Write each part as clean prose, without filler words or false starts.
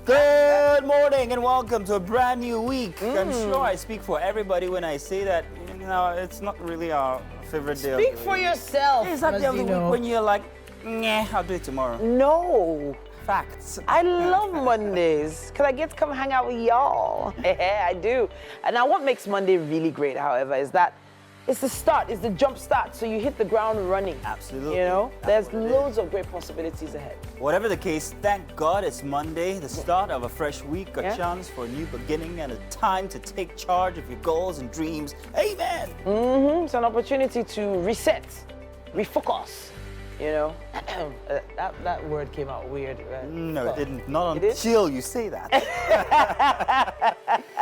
Good morning and welcome to a brand new week. I'm sure I speak for everybody when I say that, it's not really our favorite day. Speak for yourself. It's not the other week when you're like, nah, I'll do it tomorrow. No. Facts. I love Mondays because I get to come hang out with y'all. I do. And now what makes Monday really great, however, is that it's the start, it's the jump start, so you hit the ground running. Absolutely. You know, there's loads of great possibilities ahead. Whatever the case, thank God it's Monday, the start of a fresh week, a chance for a new beginning and a time to take charge of your goals and dreams. Amen. It's an opportunity to reset, refocus. You know, that word came out weird. Right? No, it didn't. Not until you say that.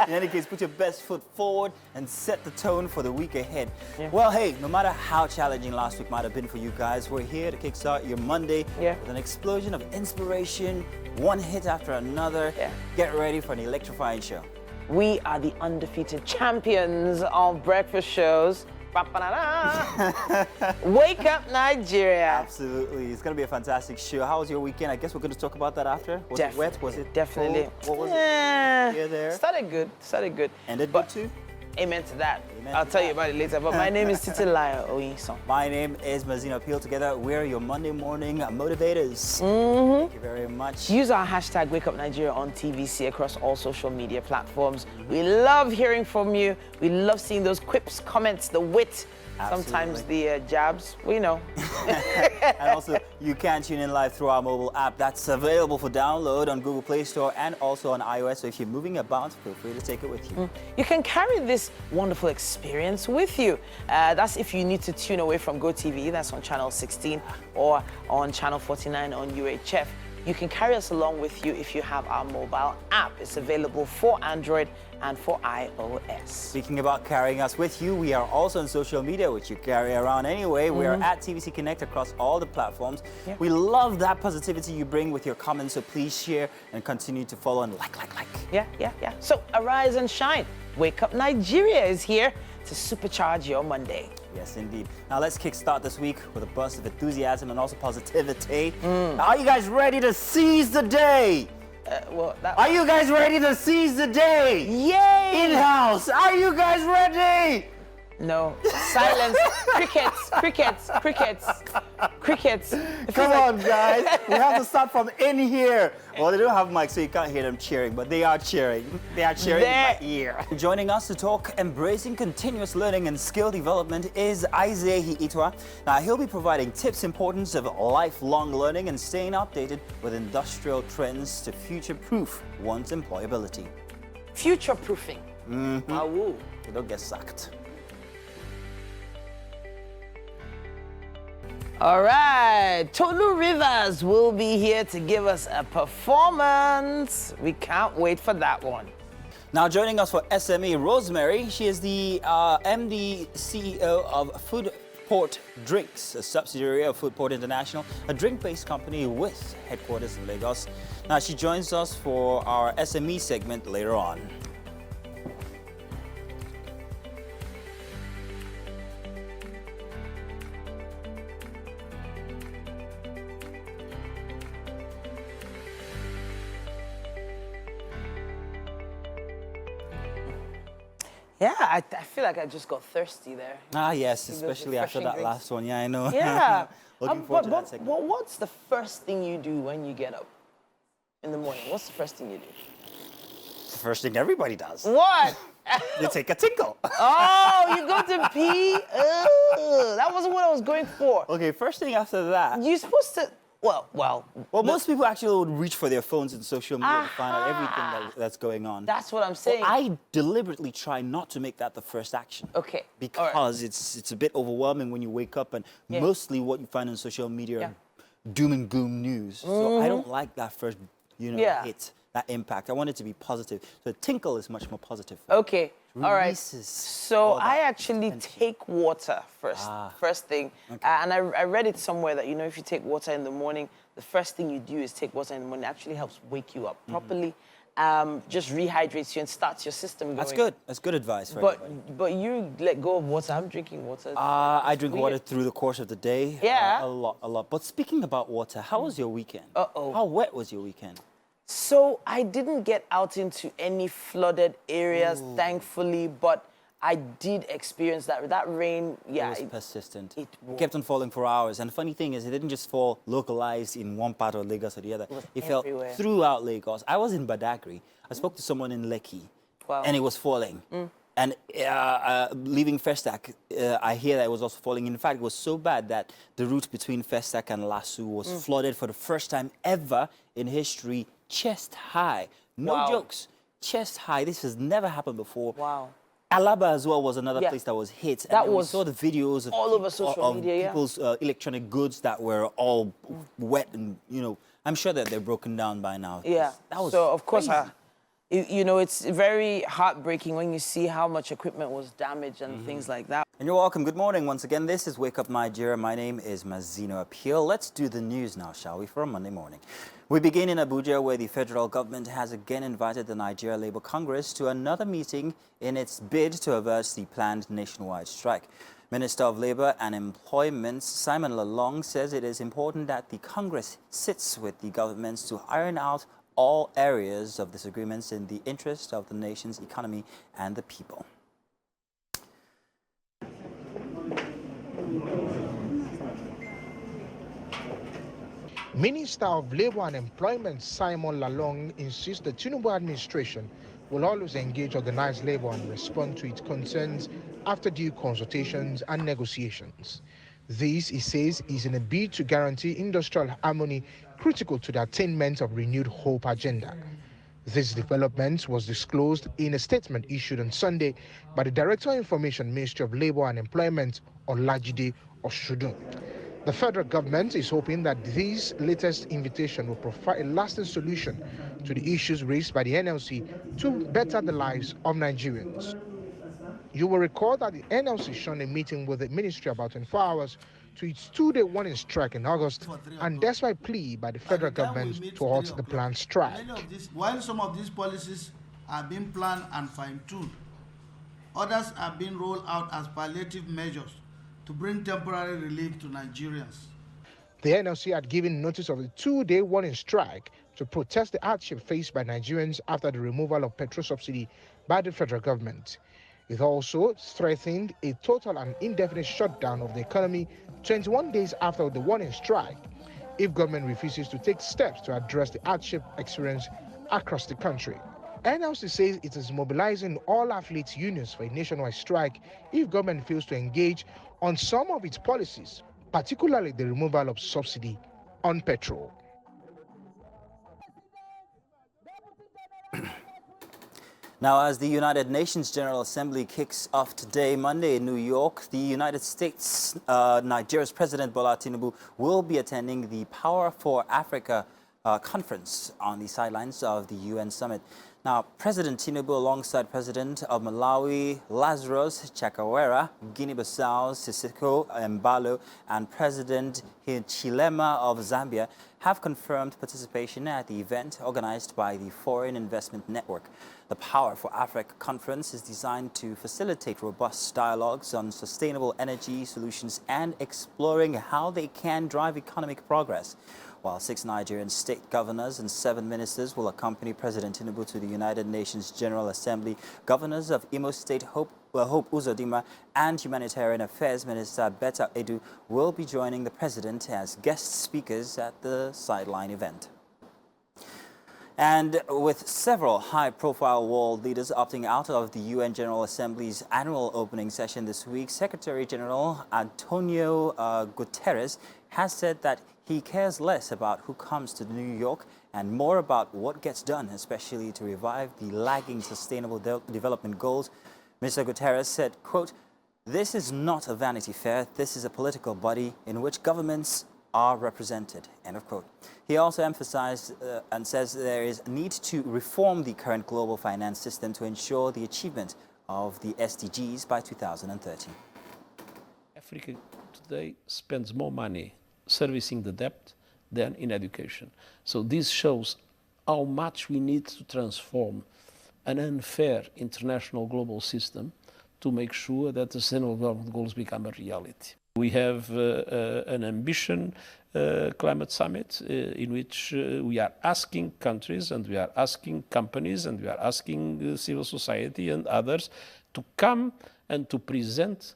In any case, put your best foot forward and set the tone for the week ahead. Well, hey, no matter how challenging last week might have been for you guys, we're here to kickstart your Monday with an explosion of inspiration, one hit after another. Get ready for an electrifying show. We are the undefeated champions of breakfast shows. Wake up, Nigeria. Absolutely. It's going to be a fantastic show. How was your weekend? I guess we're going to talk about that after. Was it wet? Was it definitely cold? What was it? Here, there? Started good. Ended good too? Amen to that. I'll tell you about it later. But my name is Titilaya Oyinson. My name is Mazina Peel. Together, we're your Monday morning motivators. Thank you very much. Use our hashtag WakeUpNigeria on TVC across all social media platforms. We love hearing from you. We love seeing those quips, comments, the wit. Sometimes the jabs, we know. And also, you can tune in live through our mobile app. That's available for download on Google Play Store and also on iOS. So if you're moving about, feel free to take it with you. You can carry this wonderful experience with you. That's if you need to tune away from GoTV. That's on channel 16 or on channel 49 on UHF. You can carry us along with you if you have our mobile app. It's available for Android and for iOS. Speaking about carrying us with you, we are also on social media, which you carry around anyway. We are at TVC Connect across all the platforms. We love that positivity you bring with your comments, so please share and continue to follow and like. Yeah. So arise and shine. Wake Up Nigeria is here to supercharge your Monday. Yes, indeed. Now let's kickstart this week with a burst of enthusiasm and also positivity. Are you guys ready to seize the day? Are you guys ready to seize the day? Yay! In-house, are you guys ready? No. Silence. Crickets. Come on, guys. We have to start from in here. Well, they don't have mics, so you can't hear them cheering, but they are cheering. They are cheering in my ear. Joining us to talk embracing continuous learning and skill development is Isaiah Itwa. Now, he'll be providing tips importance of lifelong learning and staying updated with industrial trends to future-proof one's employability. Future-proofing. You don't get sacked. All right, Tolu Rivers will be here to give us a performance. We can't wait for that one. Now joining us for SME, Rosemary. She is the MD CEO of Foodport Drinks, a subsidiary of Foodport International, a drink-based company with headquarters in Lagos. Now she joins us for our SME segment later on. Yeah, I feel like I just got thirsty there. Yes, especially after that last one. Yeah, I know. Yeah. Looking forward to that segment. What's the first thing you do when you get up in the morning? What's the first thing you do? It's the first thing everybody does. What? You take a tinkle. Oh, you go to pee? That wasn't what I was going for. Okay, first thing after that. You're supposed to... Well, most people actually would reach for their phones and social media to find out everything that's going on. That's what I'm saying. I deliberately try not to make that the first action. Okay. Because it's a bit overwhelming when you wake up and mostly what you find on social media are doom and gloom news. So I don't like that first, hit, that impact. I want it to be positive. So tinkle is much more positive. Okay. All right. So I actually take water first thing. Okay. And I read it somewhere that, if you take water in the morning, the first thing you do is take water in the morning. It actually helps wake you up properly, just rehydrates you and starts your system going. That's good. That's good advice. But you let go of water. I'm drinking water. I drink water through the course of the day. Yeah. A lot. But speaking about water, how was your weekend? How wet was your weekend? So I didn't get out into any flooded areas, thankfully, but I did experience that rain. Yeah, it was persistent. It kept on falling for hours. And the funny thing is, it didn't just fall localized in one part of Lagos or the other. It fell throughout Lagos. I was in Badagry. I spoke to someone in Lekki, and it was falling. And leaving Festac, I hear that it was also falling. In fact, it was so bad that the route between Festac and Lasu was flooded for the first time ever in history, chest high. No jokes, chest high. This has never happened before. Wow. Alaba as well was another place that was hit. That and was we saw the videos of all over social media, people's electronic goods that were all wet, and I'm sure that they're broken down by now. Yeah. That was so of course, crazy. It's very heartbreaking when you see how much equipment was damaged and things like that. And you're welcome. Good morning once again. This is Wake Up Nigeria. My name is Mazino Appeal. Let's do the news now, shall we, for a Monday morning. We begin in Abuja, where the federal government has again invited the Nigeria Labour Congress to another meeting in its bid to avert the planned nationwide strike. Minister of Labour and Employment Simon Lalong says it is important that the Congress sits with the governments to iron out all areas of disagreements in the interest of the nation's economy and the people. Minister of Labour and Employment Simon Lalong insists the Tinubu administration will always engage organized labor and respond to its concerns after due consultations and negotiations. This, he says, is in a bid to guarantee industrial harmony critical to the attainment of renewed hope agenda. This development was disclosed in a statement issued on Sunday by the Director of Information, Ministry of Labour and Employment, Olajide Oshudun. The federal government is hoping that this latest invitation will provide a lasting solution to the issues raised by the NLC to better the lives of Nigerians. You will recall that the NLC shunned a meeting with the ministry about 24 hours to its two-day warning strike in August, and that's why plea by the federal government to halt the planned strike. While some of these policies are being planned and fine-tuned, others are being rolled out as palliative measures to bring temporary relief to Nigerians. The NLC had given notice of a two-day warning strike to protest the hardship faced by Nigerians after the removal of petrol subsidy by the federal government. It also threatened a total and indefinite shutdown of the economy 21 days after the warning strike if government refuses to take steps to address the hardship experienced across the country. NLC says it is mobilizing all athletes unions for a nationwide strike if government fails to engage on some of its policies, particularly the removal of subsidy on petrol. Now, as the United Nations General Assembly kicks off today, Monday in New York, the United States, Nigeria's President Bola Tinubu will be attending the Power for Africa conference on the sidelines of the UN summit. Now, President Tinubu, alongside President of Malawi, Lazarus Chakwera, Guinea-Bissau, Siseko Embalo, and President Hichilema of Zambia have confirmed participation at the event organized by the Foreign Investment Network. The Power for Africa conference is designed to facilitate robust dialogues on sustainable energy solutions and exploring how they can drive economic progress. While 6 Nigerian state governors and 7 ministers will accompany President Tinubu to the United Nations General Assembly, governors of Imo State, Hope Uzodinma, and Humanitarian Affairs Minister Betta Edu will be joining the President as guest speakers at the sideline event. And with several high-profile world leaders opting out of the UN General Assembly's annual opening session this week, Secretary General Antonio Guterres has said that he cares less about who comes to New York and more about what gets done, especially to revive the lagging sustainable development goals. Mr. Guterres said, quote, "This is not a Vanity Fair. This is a political body in which governments are represented," end of quote. He also emphasized and says there is a need to reform the current global finance system to ensure the achievement of the SDGs by 2030. Africa today spends more money servicing the debt than in education. So this shows how much we need to transform an unfair international global system to make sure that the Sustainable Development Goals become a reality. We have an ambition climate summit in which we are asking countries and we are asking companies and we are asking civil society and others to come and to present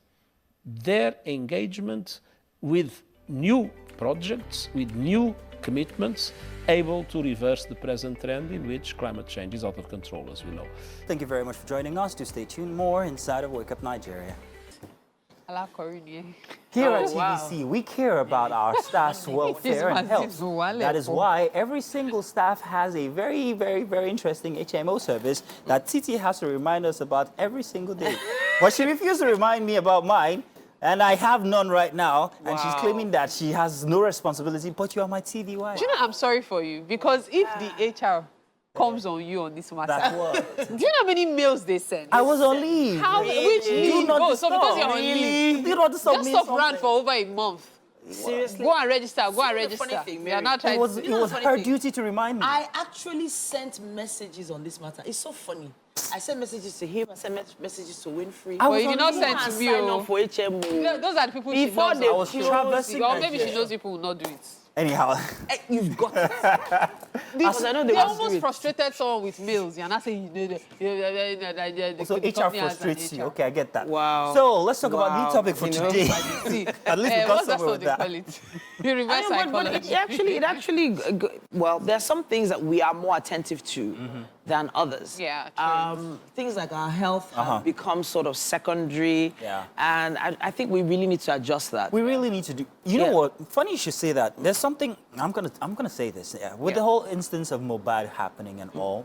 their engagement with new projects, with new commitments, able to reverse the present trend in which climate change is out of control, as we know. Thank you very much for joining us. Do stay tuned. More inside of Wake Up Nigeria. Here at TVC, we care about our staff's welfare and health. That is why every single staff has a very, very, very interesting HMO service that Titi has to remind us about every single day. But she refused to remind me about mine, and I have none right now, and she's claiming that she has no responsibility, but you are my TV wife. Do you know, I'm sorry for you, because if the HR comes on you on this matter, That's what? do you know how many mails they send? I was on leave. How? Which leave? Oh, so because you're on leave, Do not disturb just me stop run for over a month. Seriously? Go and register, go and The register. funny thing, We are Mary, not trying It was, to... it was her duty to remind me. I actually sent messages on this matter. It's so funny. I sent messages to him, I sent messages to Winfrey. But you did not send to me. Sign up for HMO. Those are the people Before she they knows. I was traversing Or maybe she Nigeria. knows people will not do it. Anyhow. You've got it. Because I know They will almost do it. frustrated someone with mails. You're not saying So HR frustrates you. Okay, I get that. Wow. So let's talk about Wow. the topic for You know, today. See, At least we got what's that somewhere what with they that. call it? You reverse I know, but psychology. it actually, well, there are some things that we are more attentive to than others. Yeah, true. Things like our health have become sort of secondary. Yeah. And I think we really need to adjust that. We really need to do. You know Yeah. what? Funny you should say that. There's something. I'm gonna say this. Yeah. With the whole instance of Mobile happening and all,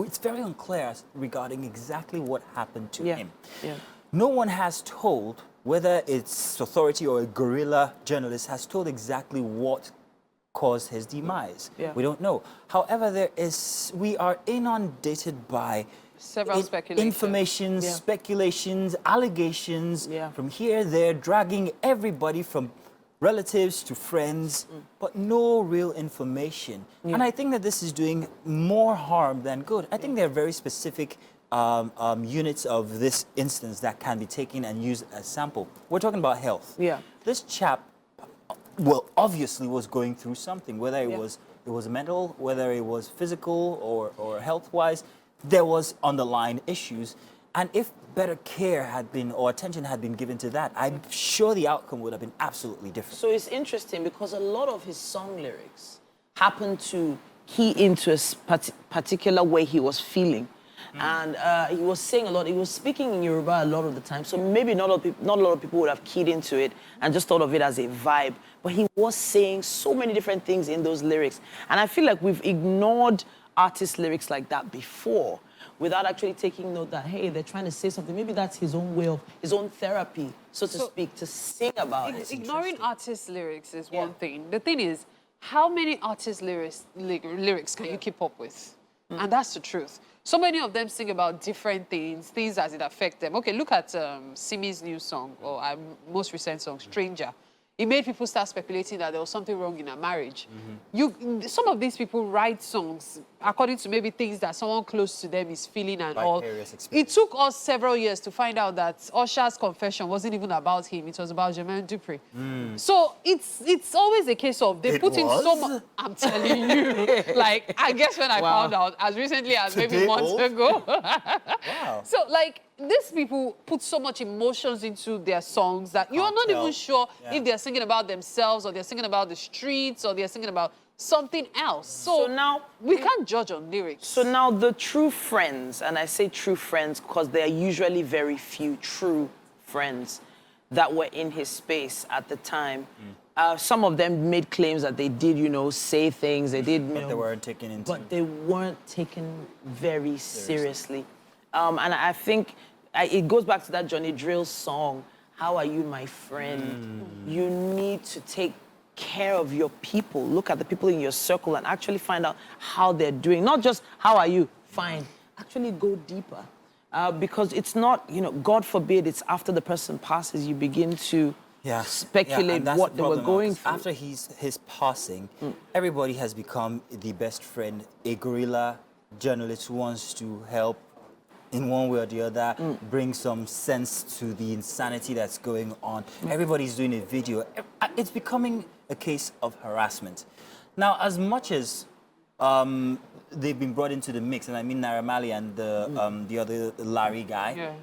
it's very unclear regarding exactly what happened to him. Yeah. No one has told, whether it's authority or a guerrilla journalist has told exactly what caused his demise. Yeah. We don't know. However, we are inundated by Several speculations. information, Yeah. speculations, allegations Yeah. from here, there, dragging everybody from relatives to friends, but no real information. And I think that this is doing more harm than good. I think there are very specific units of this instance that can be taken and used as sample. We're talking about health. Yeah. This chap, well, obviously was going through something, whether it was mental, whether it was physical or health-wise, there was underlying issues. And if better care had been, or attention had been given to that, I'm sure the outcome would have been absolutely different. So it's interesting because a lot of his song lyrics happen to key into a particular way he was feeling. And he was saying a lot, he was speaking in Yoruba a lot of the time, so maybe not a lot of people would have keyed into it and just thought of it as a vibe. But he was saying so many different things in those lyrics. And I feel like we've ignored artist lyrics like that before without actually taking note that, hey, they're trying to say something. Maybe that's his own way of, his own therapy, so to speak, to sing about it. Ignoring artist lyrics is one thing. The thing is, how many artist lyrics can you keep up with? And that's the truth. So many of them sing about different things as it affects them. Okay, look at Simi's new song, or most recent song, Stranger. It made people start speculating that there was something wrong in a marriage. Some of these people write songs according to maybe things that someone close to them is feeling and all. It took us several years to find out that Usher's confession wasn't even about him. It was about Jermaine Dupri. So it's always a case of they put in so much. I'm telling you. Like, I guess when I found out as recently as maybe months ago. Wow. So, like, these people put so much emotions into their songs that you're not even sure if they're singing about themselves or they're singing about the streets or they're singing about something else. So now we can't judge on lyrics. So now the true friends, and I say true friends because there are usually very few true friends that were in his space at the time. Some of them made claims that they did, say things. They did, But they weren't taken into. but they weren't taken very seriously. And I think it goes back to that Johnny Drill song, How Are You, My Friend? You need to take care of your people. Look at the people in your circle and actually find out how they're doing. Not just, how are you? Fine. Actually go deeper. Because it's not, God forbid, it's after the person passes, you begin to speculate what they were going through. After his passing, everybody has become the best friend, a guerrilla journalist who wants to help in one way or the other, bring some sense to the insanity that's going on. Everybody's doing a video. It's becoming a case of harassment. Now, as much as they've been brought into the mix, and I mean Naira Marley and the other Larry guy,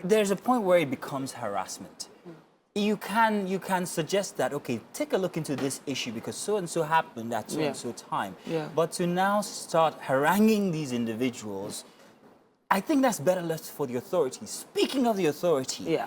there's a point where it becomes harassment. You can suggest that, okay, take a look into this issue because so-and-so happened at so-and-so time. But to now start haranguing these individuals, I think that's better left for the authorities. Speaking of the authority,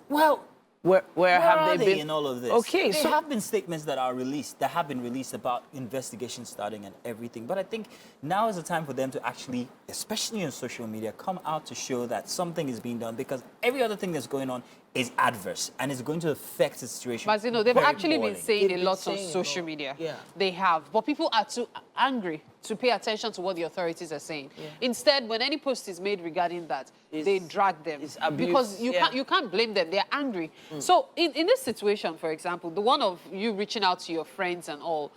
well, where have they been in all of this? Okay, there have been statements that have been released about investigations starting and everything. But I think now is the time for them to actually, especially on social media, come out to show that something is being done because every other thing that's going on is adverse and it's going to affect the situation. But you know, they've actually been saying a lot on social media. They have. But people are too angry to pay attention to what the authorities are saying. Instead, when any post is made regarding that, they drag them. Because you can't blame them. They're angry. So in this situation, for example, the one of you reaching out to your friends and all,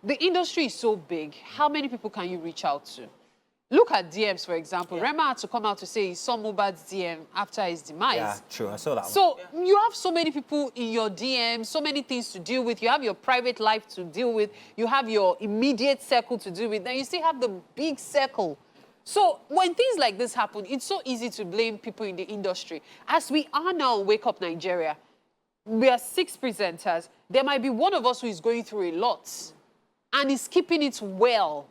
the industry is so big. How many people can you reach out to? Look at DMs, for example. Rema had to come out to say he saw Mohbad's DM after his demise. Yeah, true. I saw that one. So you have so many people in your DMs, so many things to deal with. You have your private life to deal with. You have your immediate circle to deal with. Then you still have the big circle. So when things like this happen, it's so easy to blame people in the industry. As we are now on Wake Up Nigeria, we are 6 presenters. There might be one of us who is going through a lot and is keeping it well.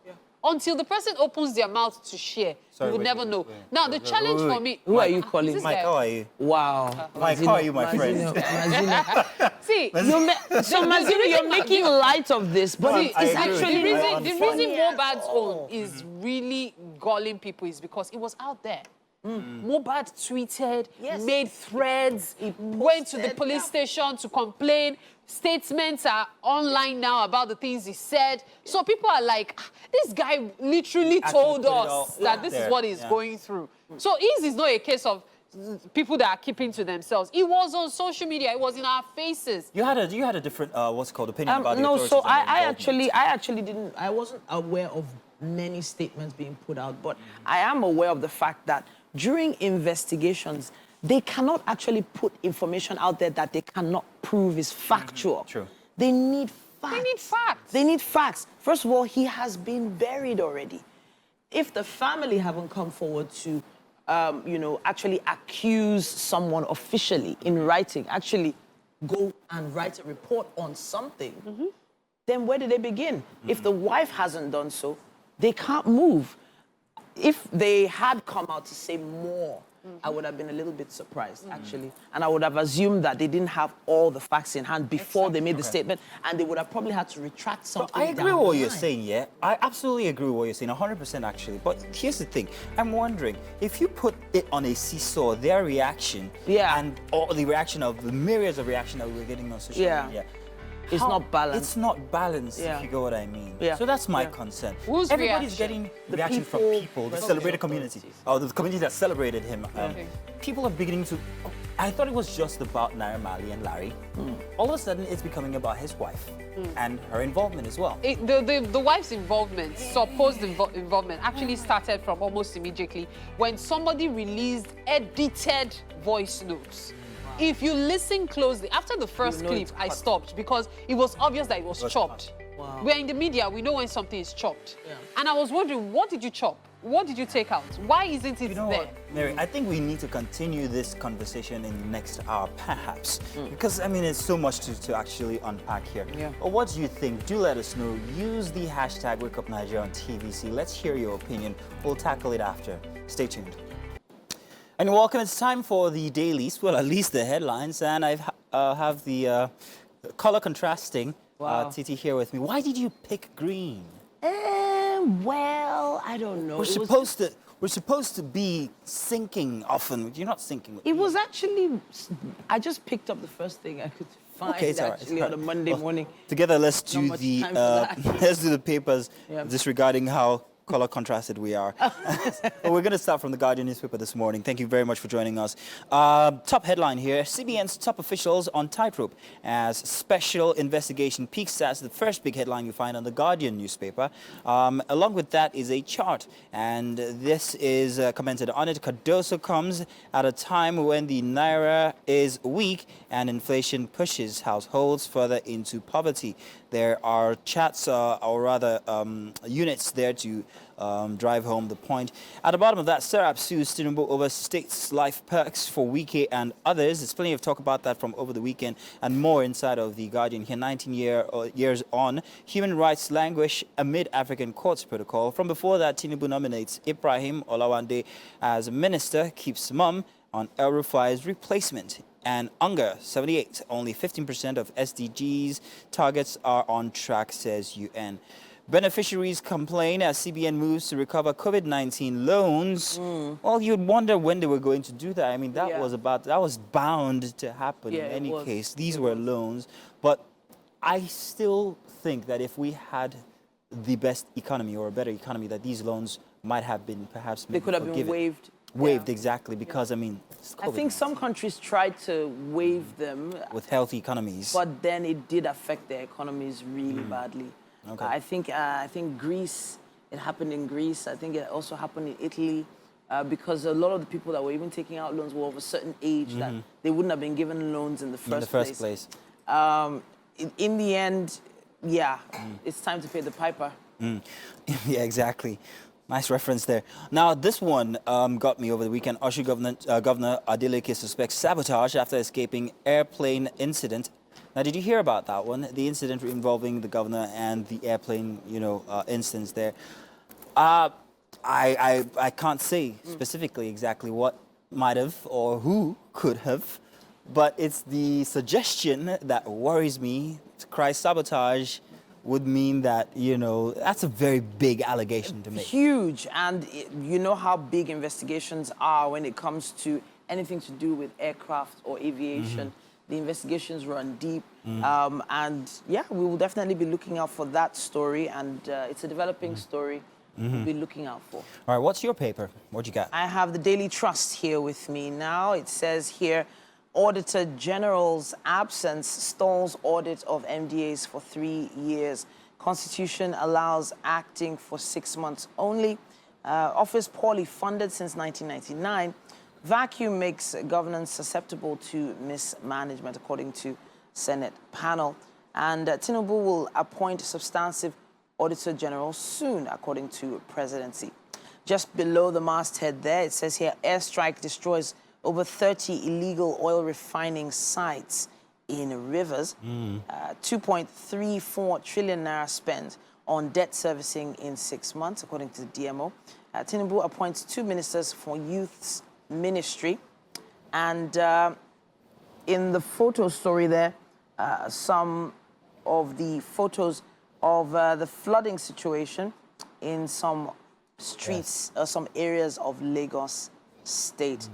Until the person opens their mouth to share, you would never know. Now, the challenge for me... Who are you calling? Mike, how are you? Wow. Mike, how are you, my friend? See, Mazino, you're making light of this, but see, it's actually... The reason Mohbad's own is really galling people is because it was out there. Mohbad tweeted, made threads, went to the police station to complain. Statements are online now about the things he said. So people are like, this guy literally told us that this is what he's going through. So his is not a case of people that are keeping to themselves. It was on social media. It was in our faces. You had a different what's called opinion about the no, authorities. so I actually didn't. I wasn't aware of many statements being put out, but I am aware of the fact that during investigations, they cannot actually put information out there that they cannot prove is factual. True. They need facts. They need facts. They need facts. First of all, he has been buried already. If the family haven't come forward to, actually accuse someone officially in writing, actually go and write a report on something, then where do they begin? If the wife hasn't done so, they can't move. If they had come out to say more, I would have been a little bit surprised, actually. And I would have assumed that they didn't have all the facts in hand before they made the statement, and they would have probably had to retract something. I agree with what you're saying, yeah. I absolutely agree with what you're saying, 100% actually. But here's the thing. I'm wondering, if you put it on a seesaw, their reaction and all the reaction of the myriads of reaction that we were getting on social media, it's not balanced. It's not balanced, if you get what I mean. So that's my concern. Who's Everybody's reaction? getting the reaction from people, the celebrated community, or the community that celebrated him. People are beginning to... I thought it was just about Naira Marley and Larry. All of a sudden, it's becoming about his wife and her involvement as well. The wife's involvement, supposed involvement, actually started from almost immediately when somebody released edited voice notes. If you listen closely, after the first clip, I stopped because it was obvious that it was chopped. Wow. We're in the media, we know when something is chopped. And I was wondering, what did you chop? What did you take out? Why isn't it there? What, Mary, I think we need to continue this conversation in the next hour, perhaps. Because, I mean, it's so much to actually unpack here. But what do you think? Do let us know. Use the hashtag WakeUpNigeria on TVC. Let's hear your opinion. We'll tackle it after. Stay tuned. And welcome. It's time for the dailies, well, at least the headlines. And I have the color contrasting Titi here with me. Why did you pick green? Well, I don't know. We're supposed to be syncing often. You're not syncing with It me. was actually, I just picked up the first thing I could find on a Monday morning. Together, let's do the papers disregarding how color contrasted we are. But we're going to start from the Guardian newspaper this morning. Thank you very much for joining us. Top headline here, CBN's top officials on tightrope as special investigation peaks. That's the first big headline you find on the Guardian newspaper. Along with that is a chart, and this is commented on it. Cardoso comes at a time when the Naira is weak and inflation pushes households further into poverty. There are chats, or rather units there to drive home the point. At the bottom of that, Serap sues Tinubu over states' life perks for Wike and others. There's plenty of talk about that from over the weekend and more inside of The Guardian here. 19 years on, human rights languish amid African courts protocol. From before that, Tinubu nominates Ibrahim Olawande as minister, keeps mum on El Rufai's replacement. And UNGA 78, only 15% of SDGs targets are on track, says UN. Beneficiaries complain as CBN moves to recover COVID-19 loans. Well, you'd wonder when they were going to do that. I mean, that was bound to happen in any case. These were loans. But I still think that if we had the best economy or a better economy, that these loans might have been perhaps they could have been waived. Waived, exactly, because, I mean, I think some countries tried to waive them. With healthy economies. But then it did affect their economies really badly. Okay. I think Greece, it happened in Greece. I think it also happened in Italy because a lot of the people that were even taking out loans were of a certain age that they wouldn't have been given loans in the first place. In the end, it's time to pay the piper. Yeah, exactly. Nice reference there. Now, this one got me over the weekend. Oshu Governor Adeleke suspects sabotage after escaping airplane incident. Now, did you hear about that one? The incident involving the governor and the airplane, instance there. I can't say specifically exactly what might have or who could have, but it's the suggestion that worries me. To cry sabotage would mean that, that's a very big allegation to make. Huge. And you know how big investigations are when it comes to anything to do with aircraft or aviation. The investigations run deep. And yeah, we will definitely be looking out for that story. And it's a developing story we'll be looking out for. All right, what's your paper? What you got? I have the Daily Trust here with me now. It says here, Auditor General's absence stalls audit of MDAs for 3 years. Constitution allows acting for 6 months only. Office poorly funded since 1999. Vacuum makes governance susceptible to mismanagement, according to Senate panel. And Tinubu will appoint substantive Auditor General soon, according to presidency. Just below the masthead there, it says here, airstrike destroys over 30 illegal oil refining sites in rivers. 2.34 trillion naira spent on debt servicing in 6 months, according to the DMO. Tinubu appoints 2 ministers for youth's ministry. And in the photo story there, some of the photos of the flooding situation in some streets, some areas of Lagos State.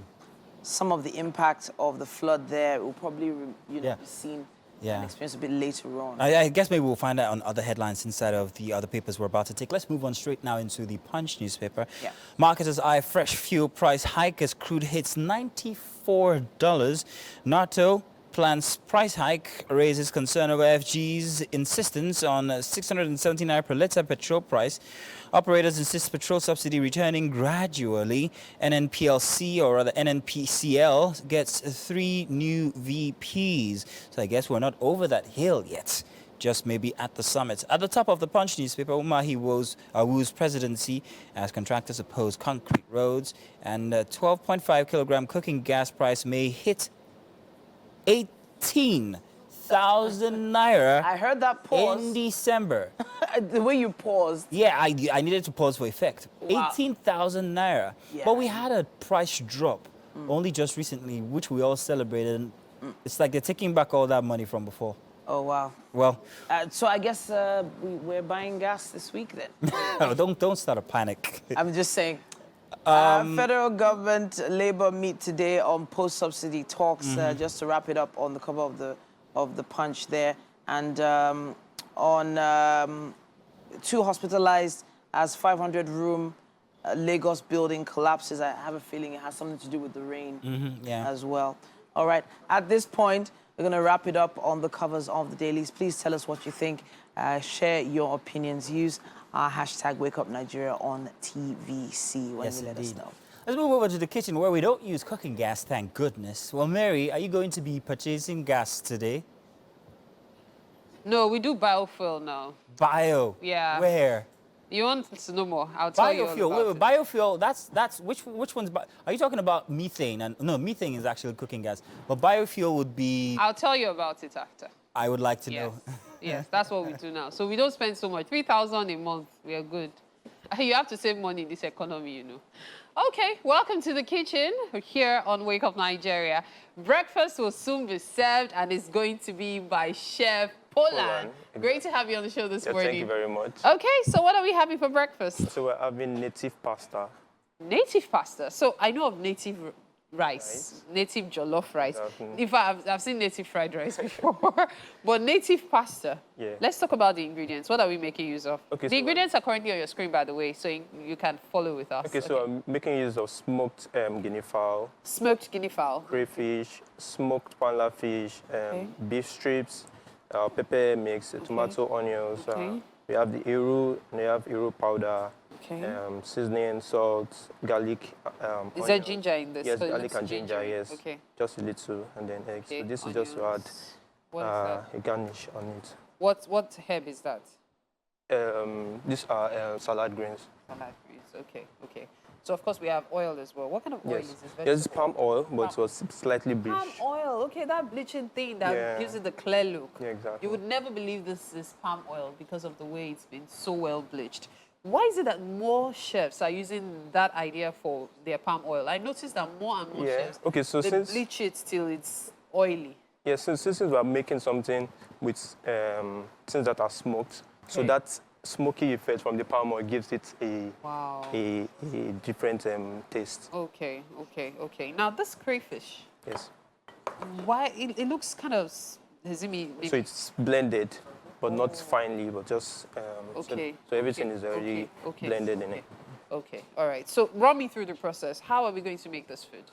Some of the impact of the flood there will probably, be seen and experienced a bit later on. I guess maybe we'll find out on other headlines inside of the other papers we're about to take. Let's move on straight now into the Punch newspaper. Marketers eye fresh fuel price hike as crude hits $94. NATO plans price hike raises concern over FG's insistence on 679 per litre petrol price. Operators insist petrol subsidy returning gradually. NNPLC, or rather NNPCL, gets 3 new VPs. So I guess we're not over that hill yet. Just maybe at the summit. At the top of the Punch newspaper, Umahi woos presidency as contractors oppose concrete roads. And 12.5 kilogram cooking gas price may hit 18,000 naira. I heard that pause. In December. The way you paused. Yeah, I needed to pause for effect. Wow. 18,000 naira. Yeah. But we had a price drop only just recently, which we all celebrated. It's like they're taking back all that money from before. Oh, wow. Well, so I guess we're buying gas this week then. don't start a panic. I'm just saying. Federal government Labour meet today on post-subsidy talks. Just to wrap it up on the cover of the Punch there, and on 2 hospitalized as 500-room Lagos building collapses, I have a feeling it has something to do with the rain as well. All right, at this point, we're going to wrap it up on the covers of the dailies. Please tell us what you think. Share your opinions. Use our hashtag WakeUpNigeria on TVC when you let us know. Let's move over to the kitchen where we don't use cooking gas, thank goodness. Well, Mary, are you going to be purchasing gas today? No, we do biofuel now. Bio? Yeah. Where? You want to know more? I'll tell you all about it. Biofuel, that's which one's, are you talking about methane? And no, methane is actually cooking gas. But biofuel would be... I'll tell you about it after. I would like to know. Yes, that's what we do now. So we don't spend so much. 3,000 a month, we are good. You have to save money in this economy, you know. Okay, welcome to the kitchen here on Wake Up Nigeria. Breakfast will soon be served and it's going to be by Chef Poland. Great to have you on the show this morning. Thank you very much. Okay, so what are we having for breakfast? So we're having native pasta. Native pasta. So I know of native rice, native jollof rice. In fact, I've seen native fried rice before, but native pasta. Yeah. Let's talk about the ingredients. What are we making use of? Okay, the ingredients are currently on your screen, by the way, so you can follow with us. Okay, so I'm making use of smoked guinea fowl, smoked guinea fowl, crayfish, smoked panla fish, beef strips, pepper mix, tomato, onions. We have the eru, we have eru powder. Seasoning, salt, garlic. Is there ginger in this? Yes, so garlic and ginger, yes. Okay. Just a little, and then eggs. Okay. So this Onions. is just to add a garnish on it. What herb is that? These are salad greens. Salad greens, okay. So of course we have oil as well. What kind of oil is this? Yes, palm oil, but it was slightly bleached. Palm oil, okay, that bleaching thing that gives it the clear look. Yeah, exactly. You would never believe this is palm oil because of the way it's been so well bleached. Why is it that more chefs are using that idea for their palm oil? I noticed that more and more chefs, okay, so they since bleach it till it's oily. Yes, since we are making something with things that are smoked, so that smoky effect from the palm oil gives it a different taste. Okay. Now this crayfish. Yes. Why it looks kind of so it's blended, but not finely, but just so everything is already blended in it. Okay, all right. So run me through the process. How are we going to make this food?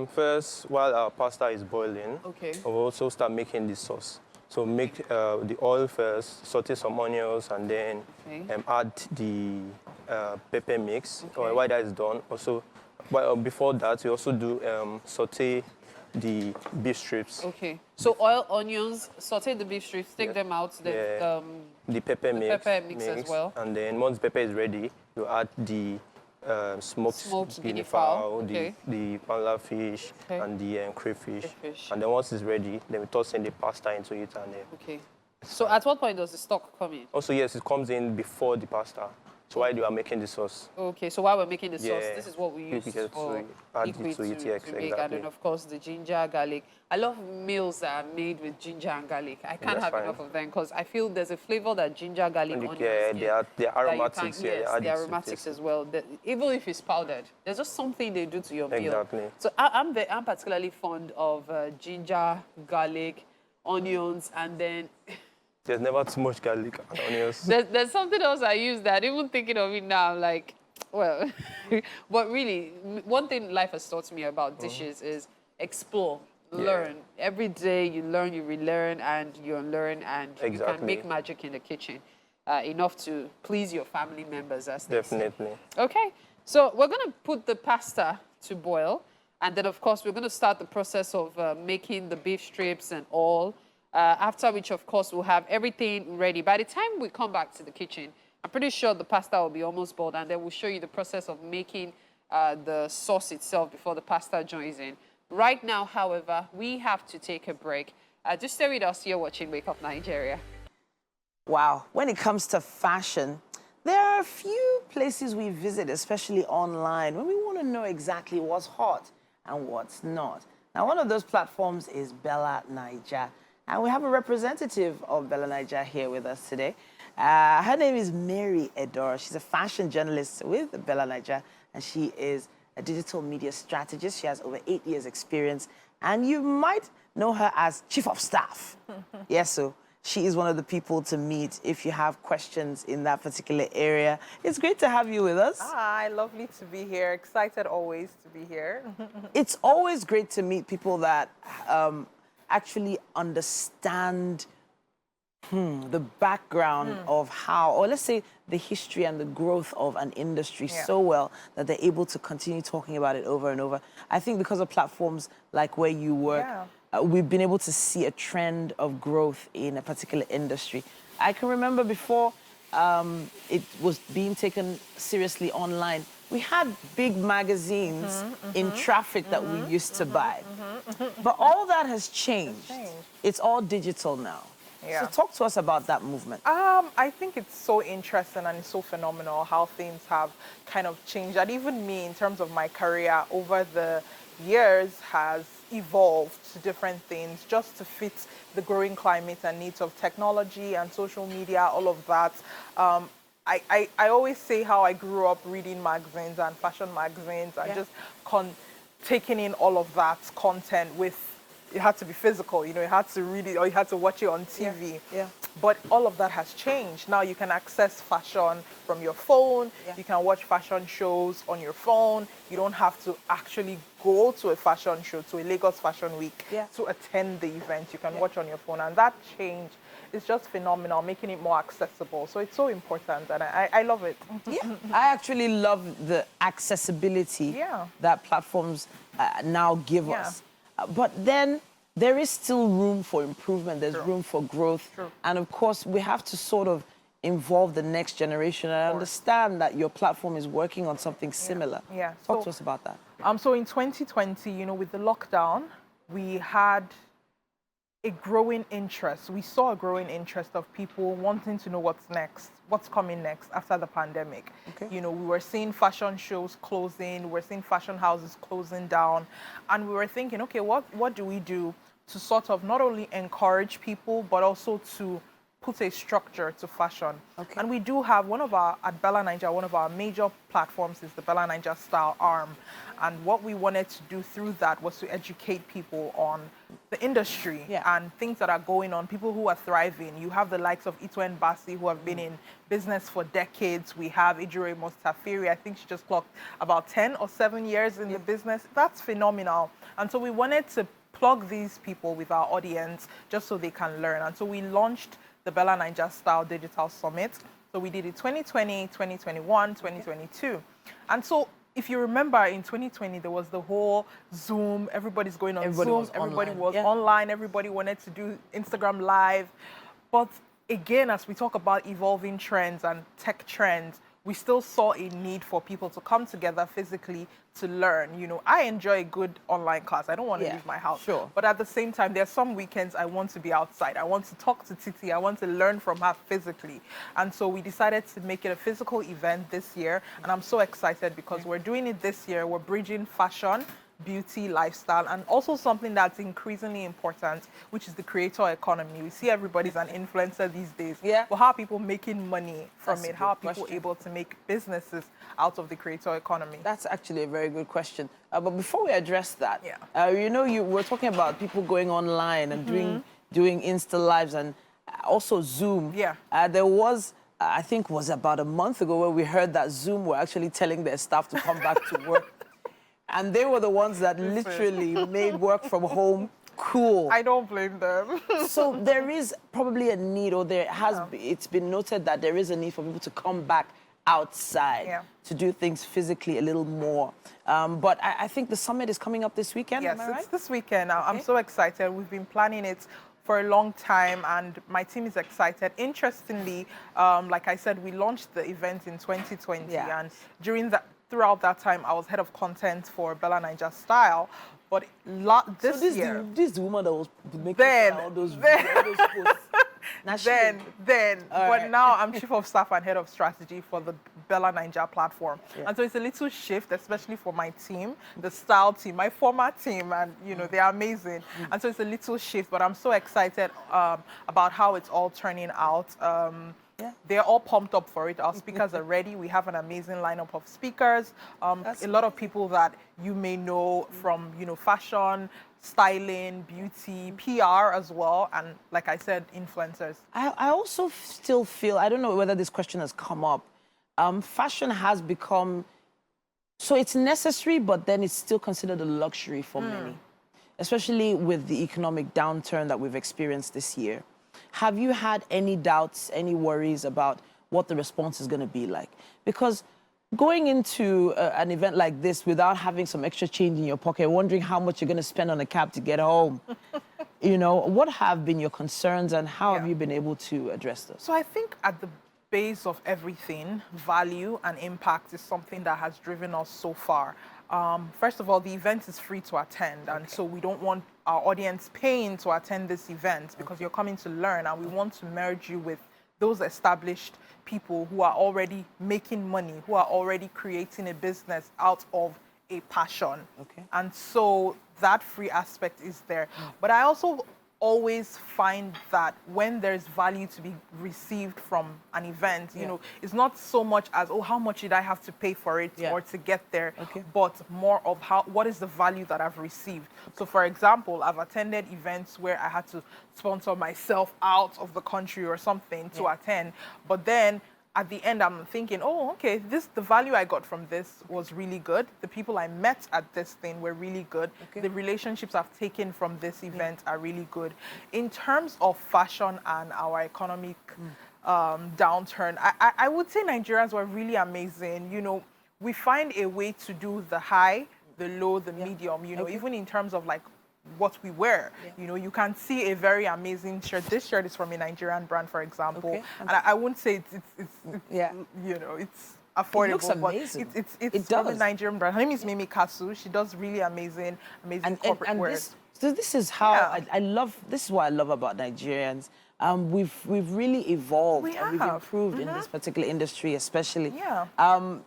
First, while our pasta is boiling, we'll also start making the sauce. So make the oil first, saute some onions, and then add the pepper mix. While that is done, also, before that, we also do saute the beef strips. Okay. So oil, onions, saute the beef strips, take them out, then the pepper mix as well. And then once the pepper is ready, you add the smoked guinea fowl, the panla fish, and the crayfish. And then once it's ready, then we toss in the pasta into it. And so at what point does the stock come in? Also, yes, it comes in before the pasta. So while you are making the sauce. Okay, so while we're making the sauce, this is what we use for add liquid to it, to make. And then, of course, the ginger, garlic. I love meals that are made with ginger and garlic. I can't have enough of them because I feel there's a flavor that ginger, garlic, onions they are aromatics. The aromatics as well. Even if it's powdered, there's just something they do to your meal. Exactly. So I'm particularly fond of ginger, garlic, onions, and then... There's never too much garlic and onions. There's something else I use that even thinking of it now, like, well, but really, one thing life has taught me about dishes is explore, learn. Every day you learn, you relearn, and you unlearn, and you can make magic in the kitchen enough to please your family members, as they say. Okay, so we're going to put the pasta to boil, and then, of course, we're going to start the process of making the beef strips and all. After which, of course, we'll have everything ready. By the time we come back to the kitchen, I'm pretty sure the pasta will be almost boiled, and then we'll show you the process of making the sauce itself before the pasta joins in. Right now, however, we have to take a break. Just stay with us. You're watching Wake Up Nigeria. Wow. When it comes to fashion, there are a few places we visit, especially online, when we want to know exactly what's hot and what's not. Now, one of those platforms is Bella Naija. And we have a representative of Bella Naija here with us today. Her name is Mary Edor. She's a fashion journalist with Bella Naija, and she is a digital media strategist. She has over 8 years experience, and you might know her as Chief of Staff. Yes, so she is one of the people to meet if you have questions in that particular area. It's great to have you with us. Hi, lovely to be here. Excited always to be here. It's always great to meet people that actually understand the background of how, or let's say the history and the growth of an industry so well that they're able to continue talking about it over and over. I think because of platforms like where you work, we've been able to see a trend of growth in a particular industry. I can remember before it was being taken seriously online, we had big magazines in traffic that we used to buy. But all that has changed. It's all digital now. Yeah. So talk to us about that movement. I think it's so interesting and it's so phenomenal how things have kind of changed. And even me, in terms of my career over the years, has evolved to different things just to fit the growing climate and needs of technology and social media, all of that. I always say how I grew up reading magazines and fashion magazines and just taking in all of that content with, it had to be physical, you know, you had to read it or you had to watch it on TV. But all of that has changed. Now you can access fashion from your phone. You can watch fashion shows on your phone. You don't have to actually go to a fashion show, to a Lagos Fashion Week to attend the event. You can watch on your phone. And that change is just phenomenal, making it more accessible. So it's so important and I love it. I actually love the accessibility that platforms now give us. But then there is still room for improvement. There's room for growth. And of course, we have to sort of involve the next generation. And I understand that your platform is working on something similar. Talk to us about that. So in 2020, you know, with the lockdown, we had a growing interest. We saw a growing interest of people wanting to know what's next, what's coming next after the pandemic. You know, we were seeing fashion shows closing, we were seeing fashion houses closing down, and we were thinking, okay, what do we do to sort of not only encourage people, but also to put a structure to fashion. And we do have at Bella Niger, one of our major platforms is the Bella Niger Style arm. And what we wanted to do through that was to educate people on the industry and things that are going on, people who are thriving. You have the likes of Ito and Basi who have been in business for decades. We have Ijure Mostafiri, I think she just clocked about 10 or 7 years in the business. That's phenomenal. And so we wanted to plug these people with our audience just so they can learn. And so we launched the Bella Niger Style Digital Summit. So we did it 2020, 2021, 2022. And so if you remember in 2020, there was the whole Zoom, everybody's going on Zoom, everybody was online, everybody wanted to do Instagram Live. But again, as we talk about evolving trends and tech trends, we still saw a need for people to come together physically to learn. You know, I enjoy a good online class. I don't want to leave my house. But at the same time, there are some weekends I want to be outside. I want to talk to Titi. I want to learn from her physically. And so we decided to make it a physical event this year. And I'm so excited because we're doing it this year. We're bridging fashion, beauty, lifestyle, and also something that's increasingly important, which is the creator economy. We see everybody's an influencer these days. But how are people making money from it? How are people able to make businesses out of the creator economy? That's actually a very good question. But before we address that, you know, you were talking about people going online and doing Insta Lives and also Zoom. There was, I think, was about a month ago where we heard that Zoom were actually telling their staff to come back to work. And they were the ones that literally made work from home cool. I don't blame them. So there is probably a need, or it's been noted that there is a need for people to come back outside to do things physically a little more. But I think the summit is coming up this weekend, yes, am I right? It's this weekend. I'm so excited. We've been planning it for a long time, and my team is excited. Interestingly, like I said, we launched the event in 2020, and throughout that time, I was head of content for Bella Niger Style. But this year... This woman that was making all those posts. But now I'm chief of staff and head of strategy for the Bella Niger platform. And so it's a little shift, especially for my team, the style team, my former team, and you know, they're amazing. And so it's a little shift, but I'm so excited about how it's all turning out. They're all pumped up for it. Our speakers are ready. We have an amazing lineup of speakers. A lot of people that you may know from, you know, fashion, styling, beauty, PR as well, and like I said, influencers. I also still feel, I don't know whether this question has come up, fashion has become, so it's necessary, but then it's still considered a luxury for many, especially with the economic downturn that we've experienced this year. Have you had any doubts, any worries about what the response is going to be like? Because going into an event like this without having some extra change in your pocket, wondering how much you're going to spend on a cab to get home, you know, what have been your concerns and how have you been able to address those? So I think at the base of everything, value and impact is something that has driven us so far. First of all, the event is free to attend, and so we don't want our audience paying to attend this event because you're coming to learn, and we want to merge you with those established people who are already making money, who are already creating a business out of a passion. Okay. And so that free aspect is there. But I also always find that when there's value to be received from an event, you know, it's not so much as, oh, how much did I have to pay for it or to get there, but more of what is the value that I've received. So for example, I've attended events where I had to sponsor myself out of the country or something to attend, but then at the end, I'm thinking, oh, okay, the value I got from this was really good. The people I met at this thing were really good. The relationships I've taken from this event are really good. In terms of fashion and our economic downturn, I would say Nigerians were really amazing. You know, we find a way to do the high, the low, the medium, you know, even in terms of like what we wear. You know, you can see a very amazing shirt. This shirt is from a Nigerian brand, for example. And I wouldn't say it's you know, it's affordable. It looks amazing. But it's from a Nigerian brand. Her name is Mimi Kasu. She does really amazing corporate wear. This is how I love, this is what I love about Nigerians. We've really evolved and we've improved in this particular industry, especially.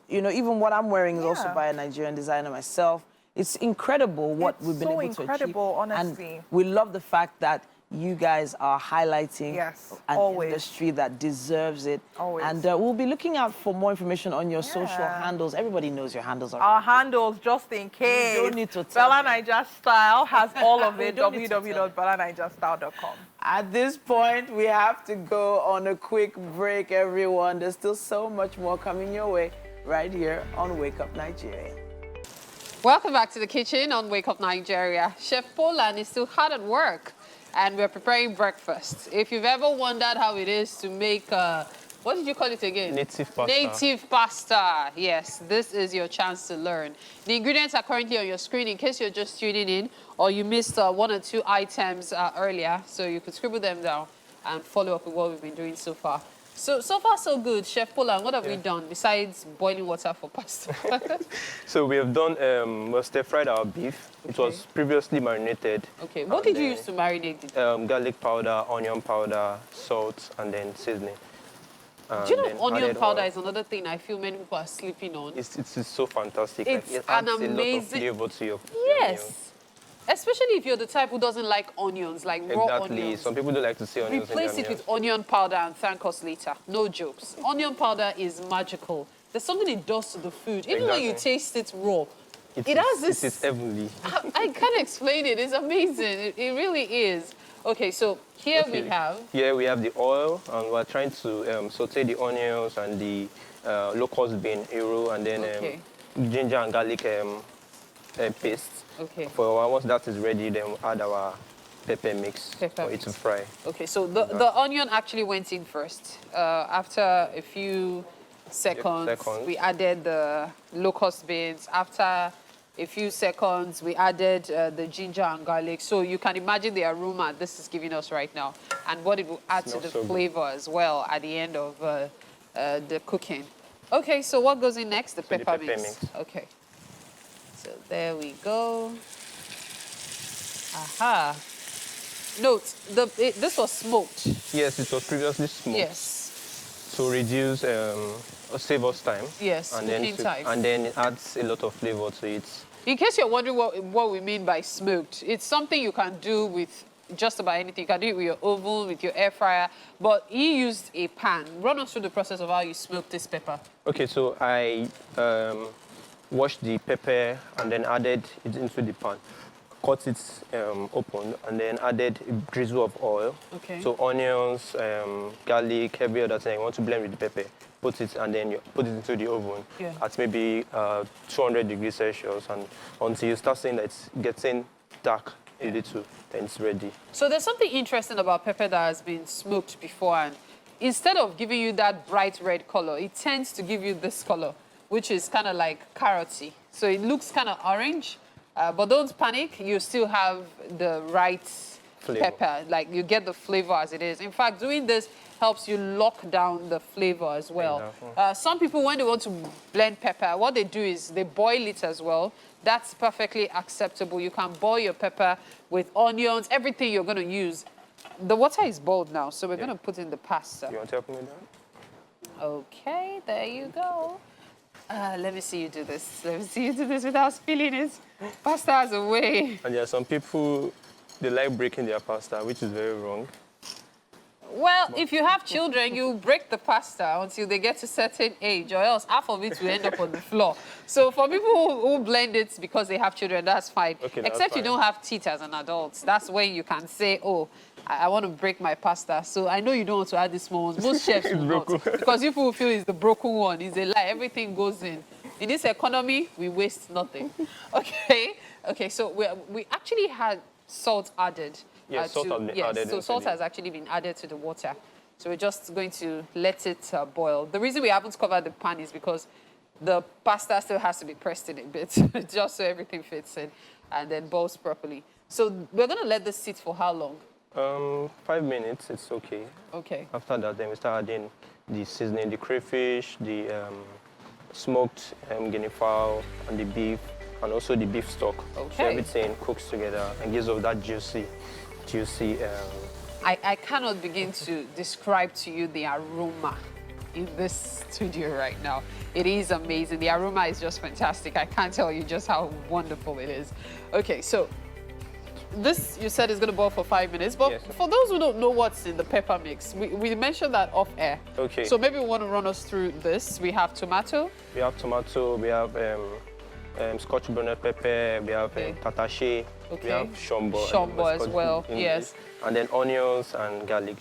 You know, even what I'm wearing is also by a Nigerian designer myself. It's incredible what we've been able to achieve. It's so incredible, honestly. And we love the fact that you guys are highlighting an industry that deserves it. And we'll be looking out for more information on your social handles. Everybody knows your handles already. Our handles, just in case. You don't need to tell Bella Niger Style has all of it. www.bellanigerstyle.com. At this point, we have to go on a quick break, everyone. There's still so much more coming your way right here on Wake Up Nigeria. Welcome back to the kitchen on Wake Up Nigeria. Chef Poland is still hard at work, and we're preparing breakfast. If you've ever wondered how it is to make, what did you call it again? Native pasta. Native pasta. Yes, this is your chance to learn. The ingredients are currently on your screen in case you're just tuning in or you missed one or two items earlier, so you could scribble them down and follow up with what we've been doing so far. So far, so good. Chef Poland, what have we done besides boiling water for pasta? So we have done, we stir-fried our beef. It was previously marinated. Okay, what did you use to marinate it? Garlic powder, onion powder, salt, and then seasoning. Do you know onion powder is another thing I feel many people are sleeping on? It's so fantastic. It's like, it adds an amazing... a lot of flavor to your meal. Especially if you're the type who doesn't like onions, like raw onions. Some people don't like to see onions. Replace it with onion powder and thank us later. No jokes. Onion powder is magical. There's something it does to the food. Even when you taste it raw, it has this... It is heavenly. I can't explain it. It's amazing. It really is. Okay, so here we have... Here we have the oil, and we're trying to saute the onions and the locust bean, eru, and then ginger and garlic paste. Okay. Once that is ready, then we'll add our pepper mix for it to fry. Okay, so the onion actually went in first. After a few seconds, we added the locust beans. After a few seconds, we added the ginger and garlic. So you can imagine the aroma this is giving us right now and what it will add to the flavor as well at the end of the cooking. Okay, so what goes in next? The pepper mix. Okay. So there we go. Aha. Note, this was smoked. Yes, it was previously smoked. Yes. To reduce, save us time. Yes, and time. And then it adds a lot of flavor to it. In case you're wondering what we mean by smoked, it's something you can do with just about anything. You can do it with your oven, with your air fryer, but he used a pan. Run us through the process of how you smoked this pepper. Okay, so I washed the pepper and then added it into the pan. cut it open, and then added a drizzle of oil. Okay. So onions, garlic, every other thing. You want to blend with the pepper. Put it, and then you put it into the oven at maybe 200 degrees Celsius, and until you start seeing that it's getting dark a little, then it's ready. So there's something interesting about pepper that has been smoked before, and instead of giving you that bright red color, it tends to give you this color, which is kind of like carroty. So it looks kind of orange, but don't panic. You still have the right pepper. Like, you get the flavor as it is. In fact, doing this helps you lock down the flavor as well. Some people, when they want to blend pepper, what they do is they boil it as well. That's perfectly acceptable. You can boil your pepper with onions, everything you're going to use. The water is boiled now, so we're going to put in the pasta. You want to help me with that? Okay, there you go. Let me see you do this. Let me see you do this without spilling it. Pasta has a way. And there are some people, they like breaking their pasta, which is very wrong. Well, if you have children, you break the pasta until they get to a certain age, or else half of it will end up on the floor. So for people who blend it because they have children, that's fine. Okay, that's Except fine. you don't have teeth as an adult. That's when you can say, oh, I want to break my pasta. So I know you don't want to add the small ones. Most chefs will not. Because if people feel it's the broken one, it's a lie. Everything goes in. In this economy, we waste nothing. Okay? Okay, so we actually had salt added. Yes, salt has been added. So salt has actually been added to the water. So we're just going to let it boil. The reason we haven't covered the pan is because the pasta still has to be pressed in a bit, just so everything fits in and then boils properly. So we're going to let this sit for how long? 5 minutes, it's okay. Okay. After that, then we start adding the seasoning, the crayfish, the smoked guinea fowl, and the beef, and also the beef stock. Okay. So everything cooks together and gives off that juicy. I cannot begin to describe to you the aroma in this studio right now. It is amazing. The aroma is just fantastic. I can't tell you just how wonderful it is. Okay, so this, you said, is going to boil for 5 minutes. But for those who don't know what's in the pepper mix, we mentioned that off air. Okay. So maybe you want to run us through this. We have tomato. We have tomato. We have scotch bonnet pepper. We have tatache. Okay. We have shombo. Shombo as well. Yes. And then onions and garlic.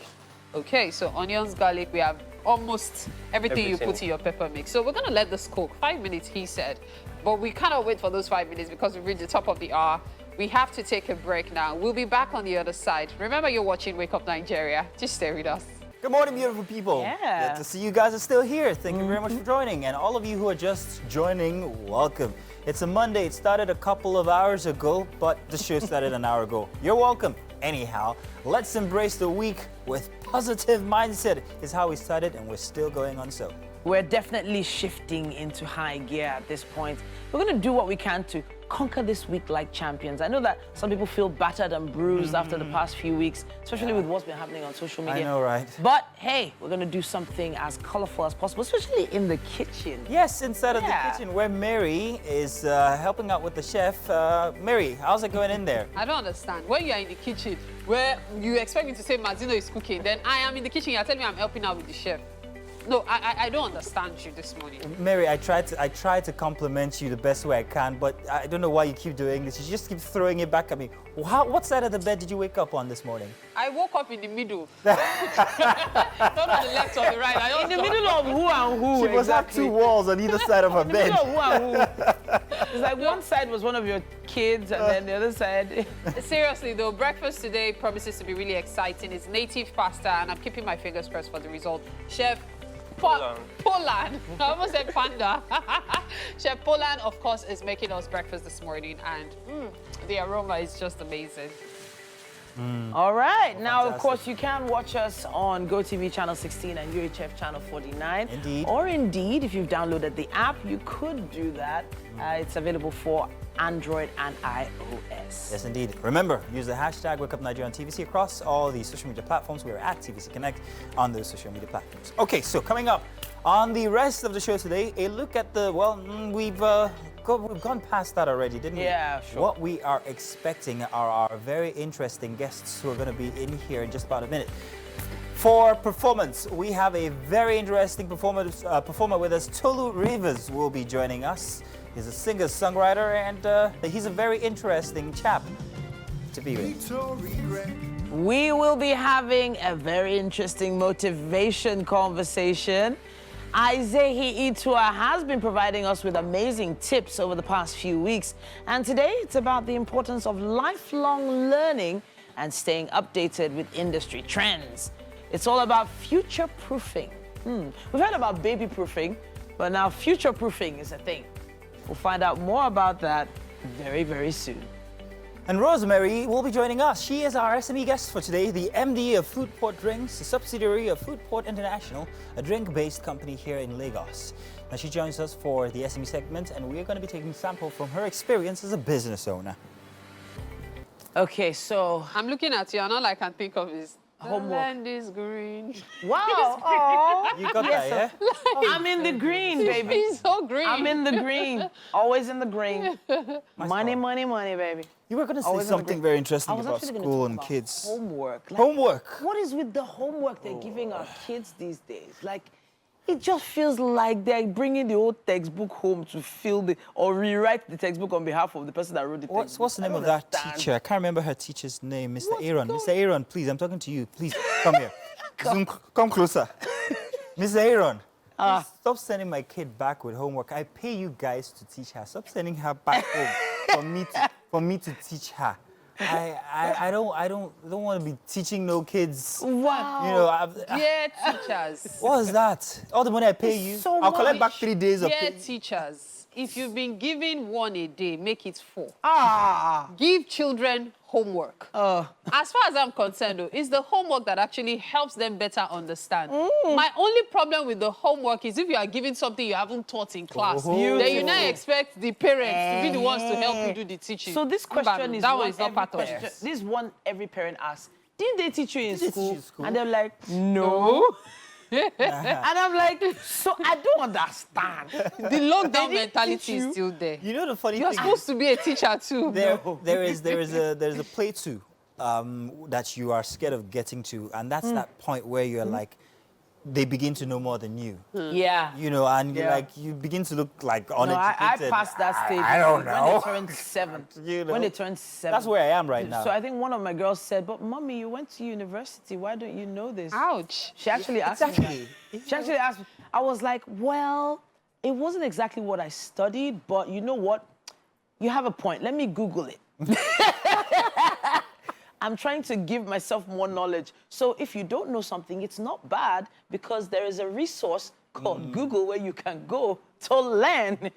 Okay, so onions, garlic. We have almost everything you put in your pepper mix. So we're going to let this cook. 5 minutes, he said. But we cannot wait for those 5 minutes because we've reached the top of the hour. We have to take a break now. We'll be back on the other side. Remember, you're watching Wake Up Nigeria. Just stay with us. Good morning, beautiful people. Yeah. Good to see you guys are still here. Thank you very much for joining. And all of you who are just joining, welcome. It's a Monday. It started a couple of hours ago, but the show started an hour ago. You're welcome. Anyhow, let's embrace the week with positive mindset is how we started, and we're still going on so. We're definitely shifting into high gear at this point. We're going to do what we can to conquer this week like champions. I know that some people feel battered and bruised after the past few weeks, especially with what's been happening on social media. I know, right? But hey, we're going to do something as colorful as possible, especially in the kitchen. Yes, inside of the kitchen where Mary is helping out with the chef. Mary, how's it going in there? I don't understand. When you are in the kitchen, where you expect me to say Mazino is cooking, then I am in the kitchen, you're telling me I'm helping out with the chef. No, I don't understand you this morning. Mary, I try to compliment you the best way I can, but I don't know why you keep doing this. You just keep throwing it back at me. What side of the bed did you wake up on this morning? I woke up in the middle. Not on the left or the right. In the middle of who and who? She was at two walls on either side of her bed. In the middle of who and who. It's like one side was one of your kids and then the other side. Seriously though, breakfast today promises to be really exciting. It's native pasta and I'm keeping my fingers crossed for the result. Chef Poland. I almost said panda. Chef Poland, of course, is making us breakfast this morning, and the aroma is just amazing. All right. Now, of course, you can watch us on GoTV Channel 16 and UHF Channel 49. Indeed. Or indeed, if you've downloaded the app, you could do that. It's available for Android and iOS. Yes, indeed. Remember, use the hashtag WakeUpNigeria on TVC across all the social media platforms. We are at TVC Connect on those social media platforms. Okay, so coming up on the rest of the show today, a look at the, well, we've gone past that already, didn't we? Yeah, sure. What we are expecting are our very interesting guests who are going to be in here in just about a minute. For performance, we have a very interesting performer with us. Tolu Rivers will be joining us. He's a singer-songwriter, and he's a very interesting chap. Activate. We will be having a very interesting motivation conversation. Isaiah Itua has been providing us with amazing tips over the past few weeks. And today it's about the importance of lifelong learning and staying updated with industry trends. It's all about future-proofing. We've heard about baby-proofing, but now future-proofing is a thing. We'll find out more about that very, very soon. And Rosemary will be joining us. She is our SME guest for today, the MD of Foodport Drinks, a subsidiary of Foodport International, a drink-based company here in Lagos. Now, she joins us for the SME segment, and we're going to be taking a sample from her experience as a business owner. Okay, so... I'm looking at you, and all I can think of is homework. The land is green. Wow! Aww. You got that, yeah? I'm in the green, baby. He's so green. I'm in the green. Always in the green. Money, money, money, baby. You were going to say something very interesting about school and kids. Homework. Like, homework? What is with the homework they're giving our kids these days? Like, it just feels like they're bringing the old textbook home to fill or rewrite the textbook on behalf of the person that wrote the textbook. What's the name of that teacher? I can't remember her teacher's name. Mr. Aaron. Mr. Aaron, please, I'm talking to you. Please, come here. Come closer. Mr. Aaron. Stop sending my kid back with homework. I pay you guys to teach her. Stop sending her back home for me to teach her. I don't want to be teaching no kids. Wow. You know, Dear teachers. What is that? All the money I pay you, so I'll collect back 3 days of pay. Dear teachers, if you've been given 1 a day, make it 4. Ah. Give children homework. As far as I'm concerned, though, it's the homework that actually helps them better understand. My only problem with the homework is if you are giving something you haven't taught in class, then you now expect the parents to be the ones to help you do the teaching. So this question is that one is not part of it. This is one every parent asks. Didn't they teach you in school? And they're like, no. And I'm like, so I don't understand. The lockdown mentality is still there. You know the funny thing? You're supposed to be a teacher too. There is a play too that you are scared of getting to, and that's that point where you're like, they begin to know more than you. Yeah. You know, and you begin to look like uneducated. No, I passed that stage. I don't know. When they turned 7. You know? When they turned 7. That's where I am right now. So I think one of my girls said, but mommy, you went to university. Why don't you know this? Ouch. She actually asked me that. She actually asked me. I was like, well, it wasn't exactly what I studied, but you know what? You have a point. Let me Google it. I'm trying to give myself more knowledge. So if you don't know something, it's not bad because there is a resource called Google where you can go to learn.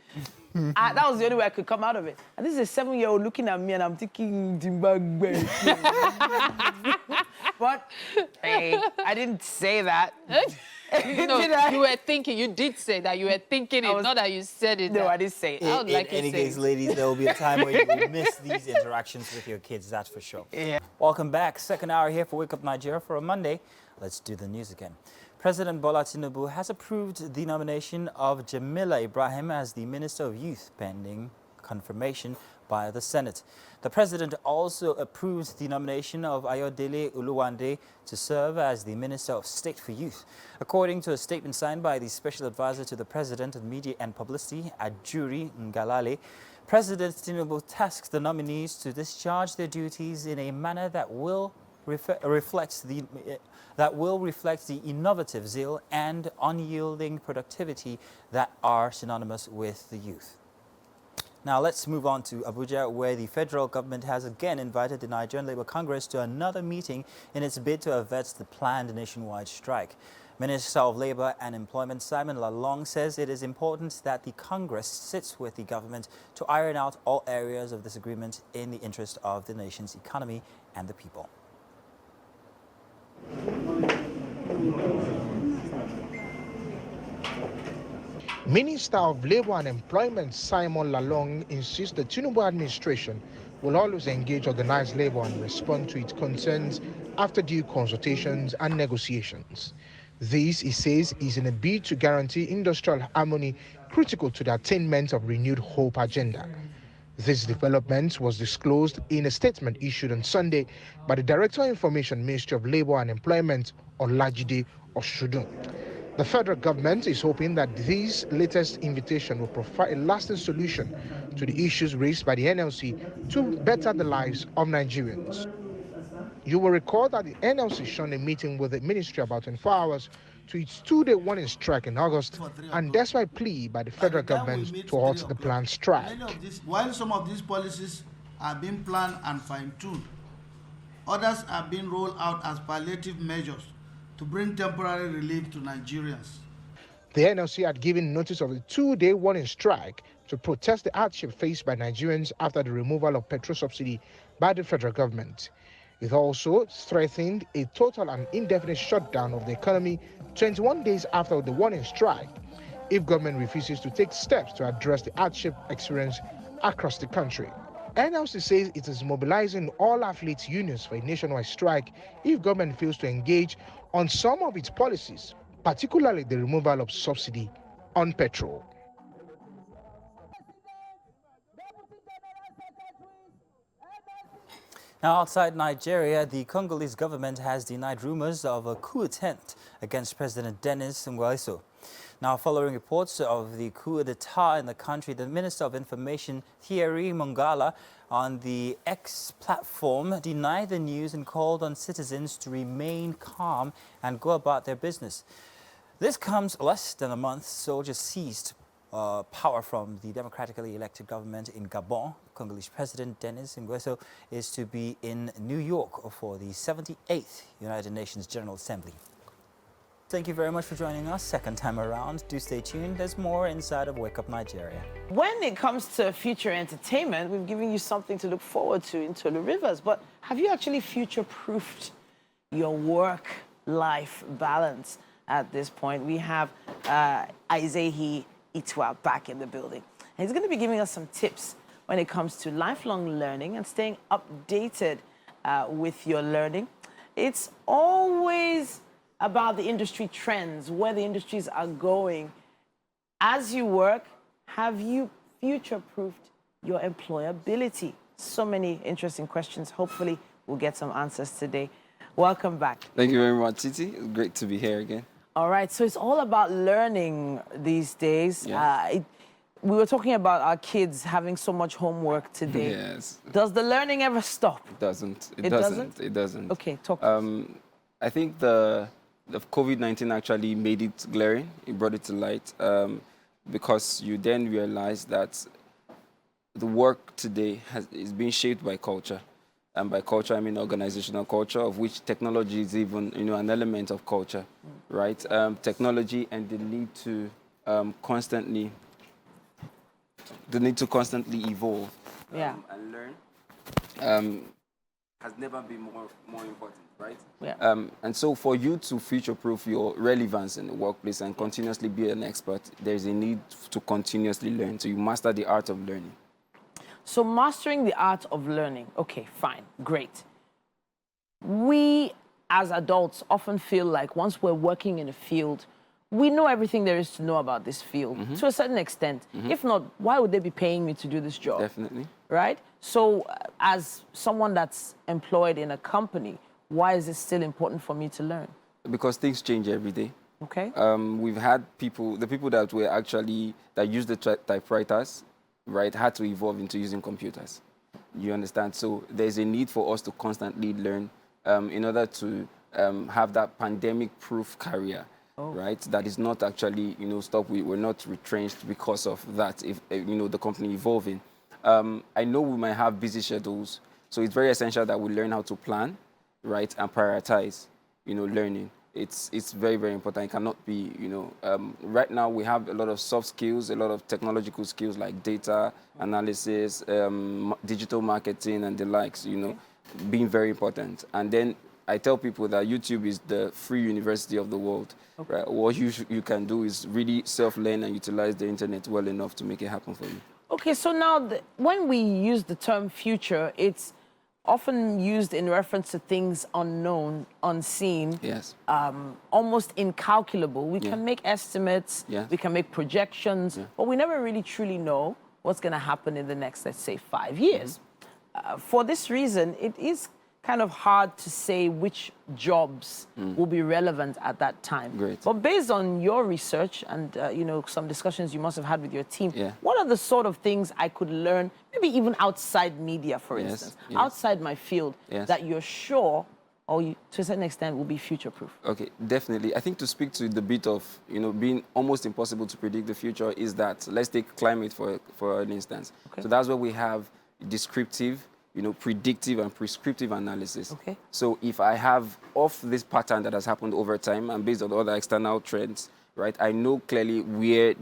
That was the only way I could come out of it. And this is a 7-year-old looking at me and I'm thinking, but hey, I didn't say that. No, you were thinking, you did say that. You were thinking it, not that you said it. No, I didn't say it. In any case, ladies, there will be a time where you will miss these interactions with your kids, that's for sure. Yeah. Welcome back. Second hour here for Wake Up Nigeria for a Monday. Let's do the news again. President Bola Tinubu has approved the nomination of Jamila Ibrahim as the Minister of Youth, pending confirmation by the Senate. The president also approved the nomination of Ayodele Uluwande to serve as the Minister of State for Youth. According to a statement signed by the Special Advisor to the President of Media and Publicity, Ajuri Ngalale, President Tinubu tasked the nominees to discharge their duties in a manner that will reflect the innovative zeal and unyielding productivity that are synonymous with the youth. Now let's move on to Abuja, where the federal government has again invited the Nigerian Labour Congress to another meeting in its bid to avert the planned nationwide strike. Minister of Labour and Employment Simon Lalong says it is important that the Congress sits with the government to iron out all areas of disagreement in the interest of the nation's economy and the people. Minister of Labour and Employment Simon Lalong insists the Tinubu administration will always engage organized labour and respond to its concerns after due consultations and negotiations. This, he says, is in a bid to guarantee industrial harmony critical to the attainment of renewed hope agenda. This development was disclosed in a statement issued on Sunday by the Director of Information Ministry of Labour and Employment, Olajide Oshudun. The federal government is hoping that this latest invitation will provide a lasting solution to the issues raised by the NLC to better the lives of Nigerians. You will recall that the NLC shunned a meeting with the ministry about 24 hours to its two-day warning strike in August, and despite plea by the federal government to halt the planned strike. While some of these policies are being planned and fine-tuned, others are being rolled out as palliative measures to bring temporary relief to Nigerians. The NLC had given notice of a two-day warning strike to protest the hardship faced by Nigerians after the removal of petrol subsidy by the federal government. It also threatened a total and indefinite shutdown of the economy 21 days after the warning strike if government refuses to take steps to address the hardship experienced across the country. NLC says it is mobilizing all athletes unions for a nationwide strike if government fails to engage on some of its policies, particularly the removal of subsidy on petrol. Now, outside Nigeria, the Congolese government has denied rumors of a coup attempt against President Denis Nguesso. Now, following reports of the coup d'etat in the country, the Minister of Information, Thierry Mongala, on the X platform denied the news and called on citizens to remain calm and go about their business. This comes less than a month soldiers seized power from the democratically elected government in Gabon. Congolese President Denis Nguesso is to be in New York for the 78th United Nations General Assembly. Thank you very much for joining us second time around. Do stay tuned. There's more inside of Wake Up Nigeria. When it comes to future entertainment, we've given you something to look forward to in Tolu Rivers. But have you actually future-proofed your work-life balance at this point? We have Isaiah Itwa back in the building. And he's going to be giving us some tips when it comes to lifelong learning and staying updated with your learning. It's always about the industry trends, where the industries are going. As you work, have you future-proofed your employability? So many interesting questions. Hopefully, we'll get some answers today. Welcome back. Thank you very much, Titi. It's great to be here again. All right, so it's all about learning these days. Yeah. We were talking about our kids having so much homework today. Yes. Does the learning ever stop? It doesn't. It doesn't? It doesn't. Okay, talk to us. I think the COVID-19 actually made it glaring. It brought it to light because you then realize that the work today is being shaped by culture. And by culture, I mean organizational culture, of which technology is even, an element of culture, right? Technology and the need to constantly evolve and learn has never been more important, right? Yeah. And so for you to future-proof your relevance in the workplace and continuously be an expert, there's a need to continuously learn. So you master the art of learning. So mastering the art of learning. Okay, fine, great. We, as adults, often feel like once we're working in a field, we know everything there is to know about this field, to a certain extent. If not, why would they be paying me to do this job? Definitely. Right? So as someone that's employed in a company, why is it still important for me to learn? Because things change every day. Okay. We've had the people that were actually, that used the typewriters, right, had to evolve into using computers. You understand? So there's a need for us to constantly learn in order to have that pandemic-proof career, right? That is not actually, stop. We're not retrenched because of that, if, the company evolving. I know we might have busy schedules, so it's very essential that we learn how to plan, right, and prioritize, learning. It's very, very important. It cannot be, right now we have a lot of soft skills, a lot of technological skills like data analysis, digital marketing and the likes, being very important. And then I tell people that YouTube is the free university of the world. Right? What you can do is really self-learn and utilize the internet well enough to make it happen for you. Okay, so now when we use the term future, it's often used in reference to things unknown, unseen, yes, almost incalculable. We can make estimates, we can make projections, but we never really truly know what's going to happen in the next, let's say, 5 years. For this reason, it is kind of hard to say which jobs will be relevant at that time. Great. But based on your research and, you know, some discussions you must have had with your team, what are the sort of things I could learn, maybe even outside media, for instance, outside my field, that you're sure, or you, to a certain extent, will be future-proof? Okay, definitely. I think to speak to the bit of, you know, being almost impossible to predict the future is that, let's take climate for an instance. Okay. So that's where we have descriptive, you know, predictive and prescriptive analysis. Okay. So if I have off this pattern that has happened over time and based on other external trends, right, I know clearly where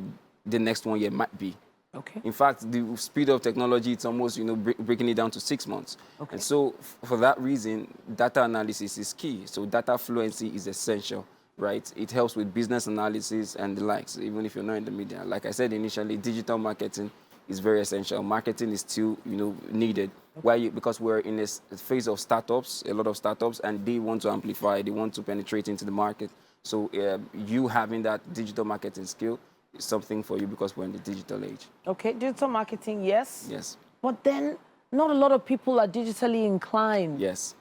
the next 1 year might be. Okay. In fact, the speed of technology, it's almost, you know, breaking it down to 6 months. Okay. And so for that reason, data analysis is key. So data fluency is essential, right? It helps with business analysis and the likes, even if you're not in the media. Like I said initially, digital marketing is very essential. Marketing is still, you know, needed. Why? Because we're in a phase of startups, a lot of startups, and they want to amplify, they want to penetrate into the market. So you having that digital marketing skill is something for you because we're in the digital age. Okay, digital marketing, yes. Yes. But then not a lot of people are digitally inclined. Yes.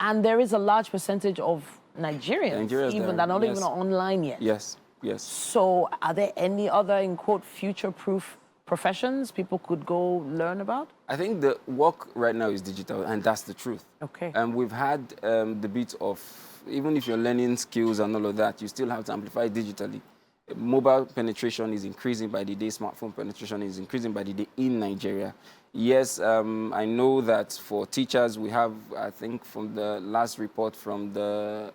And there is a large percentage of Nigerians even that are not even online yet. Yes, yes. So are there any other, in quote, future-proof professions people could go learn about? I think the work right now is digital, and that's the truth. Okay. And we've had the bit of, even if you're learning skills and all of that, you still have to amplify digitally. Mobile penetration is increasing by the day. Smartphone penetration is increasing by the day in Nigeria. Yes, I know that for teachers, we have, I think, from the last report from the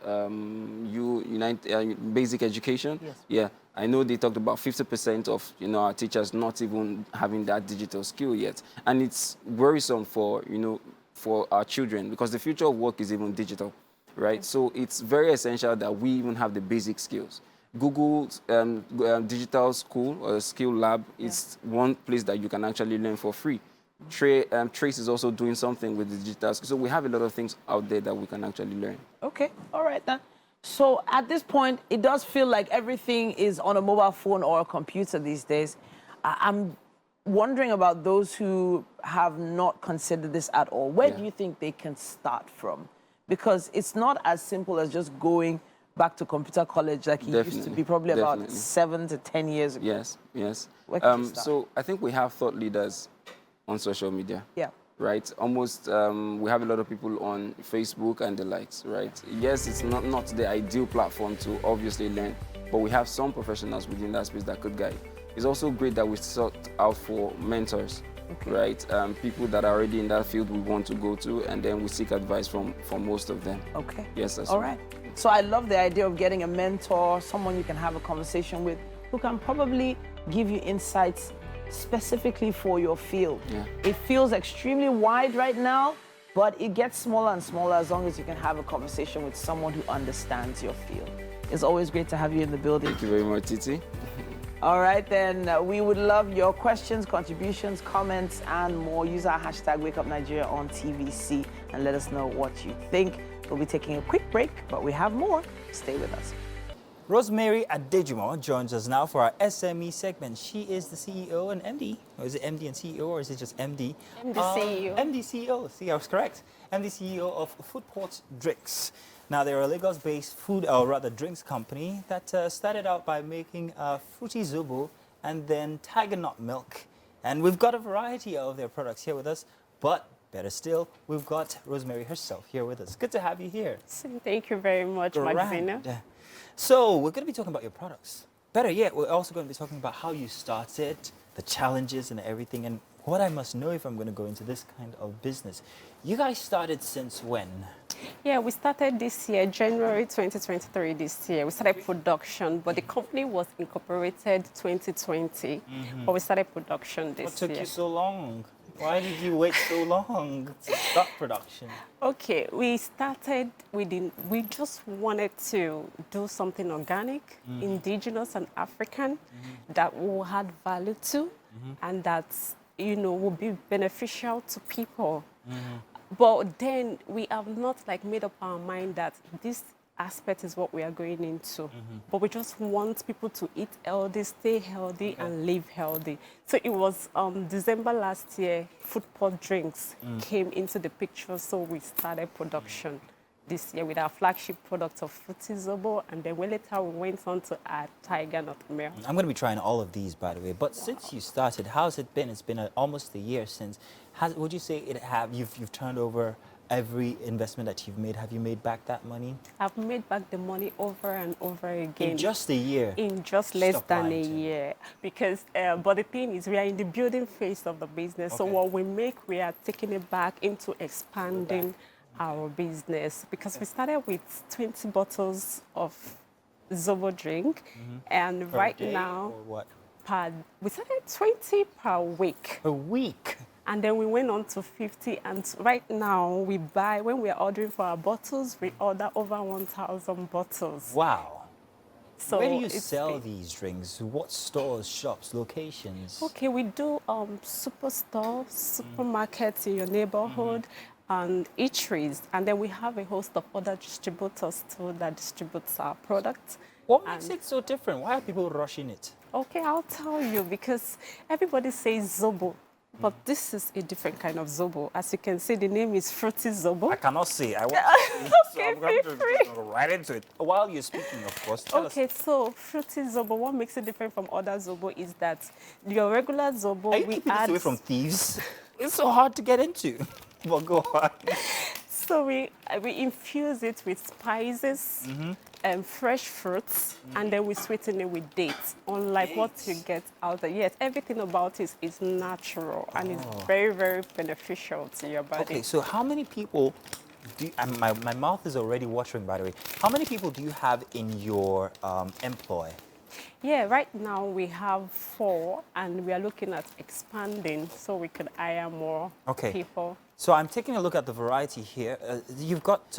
Basic Education. Yes. Yeah, I know they talked about 50% of, you know, our teachers not even having that digital skill yet, and it's worrisome for, you know, for our children because the future of work is even digital, right? So it's very essential that we even have the basic skills. Google's digital school or skill lab is one place that you can actually learn for free. Trace is also doing something with the digital school. So we have a lot of things out there that we can actually learn. Okay, all right then. So at this point, it does feel like everything is on a mobile phone or a computer these days. I'm wondering about those who have not considered this at all. Where do you think they can start from? Because it's not as simple as just going back to computer college like it used to be probably about 7 to 10 years ago. Yes, yes. So I think we have thought leaders on social media. Yeah. Right? Almost, we have a lot of people on Facebook and the likes, right? Yes, it's not the ideal platform to obviously learn, but we have some professionals within that space that could guide. It's also great that we sought out for mentors, right? People that are already in that field we want to go to, and then we seek advice from most of them. Okay. Yes, that's all right. So I love the idea of getting a mentor, someone you can have a conversation with, who can probably give you insights specifically for your field. Yeah. It feels extremely wide right now, but it gets smaller and smaller as long as you can have a conversation with someone who understands your field. It's always great to have you in the building. Thank you very much, Titi. All right, then we would love your questions, contributions, comments, and more. Use our hashtag WakeUpNigeria on TVC and let us know what you think. We'll be taking a quick break, but we have more. Stay with us. Rosemary Adejumo joins us now for our SME segment. She is the CEO and MD. Or is it MD and CEO, or is it just MD? MD CEO. MD CEO. See, I was correct. MD CEO of Foodport Drinks. Now, they're a Lagos-based food, or rather drinks company that started out by making fruity zobo and then tiger nut milk. And we've got a variety of their products here with us, but better still, we've got Rosemary herself here with us. Good to have you here. Thank you very much, Magdalena. So we're going to be talking about your products. Better yet, we're also going to be talking about how you started, the challenges and everything, and what I must know if I'm going to go into this kind of business. You guys started since when? Yeah, we started this year, January 2023 this year. We started production, but the company was incorporated 2020, but we started production this year. What took you so long? Why did you wait so long to start production? Okay, we started, we just wanted to do something organic, indigenous and African, that will add value to, and that, you know, will be beneficial to people. But then we have not made up our mind that this aspect is what we are going into. But we just want people to eat healthy, stay healthy, and live healthy. So it was December last year, food pot drinks came into the picture, so we started production this year with our flagship product of Fruity Zobo, and then later we went on to add Tiger Nut Milk. I'm going to be trying all of these, by the way. But since you started, how's it been? It's been almost a year since. Would you say you've turned over every investment that you've made? Have you made back that money? I've made back the money over and over again. In just a year? In just less than a year. Because, but the thing is, we are in the building phase of the business. So what we make, we are taking it back into expanding our business. Because we started with 20 bottles of Zobo drink. And Per right day, now, or what? we started 20 per week. A week? And then we went on to 50. And right now, when we are ordering for our bottles, we order over 1,000 bottles. Wow. So where do you sell these drinks? What stores, shops, locations? Okay, we do superstores, supermarkets in your neighborhood, and eateries. And then we have a host of other distributors too that distributes our products. What makes it so different? Why are people rushing it? Okay, I'll tell you, because everybody says Zobo. But this is a different kind of Zobo. As you can see, the name is Fruity Zobo. I cannot see. I want to see. So I'm going to go right into it. While you're speaking, of course, tell us. So Fruity Zobo, what makes it different from other Zobo is that your regular Zobo, are you keeping this away from thieves? It's so hard to get into. But go on. So we infuse it with spices and fresh fruits, and then we sweeten it with dates, unlike what you get out there. Yes, everything about it is natural and it's very, very beneficial to your body. Okay, so how many people do you, and my mouth is already watering, by the way. How many people do you have in your employ? Yeah, right now we have 4, and we are looking at expanding so we could hire more people. So I'm taking a look at the variety here. You've got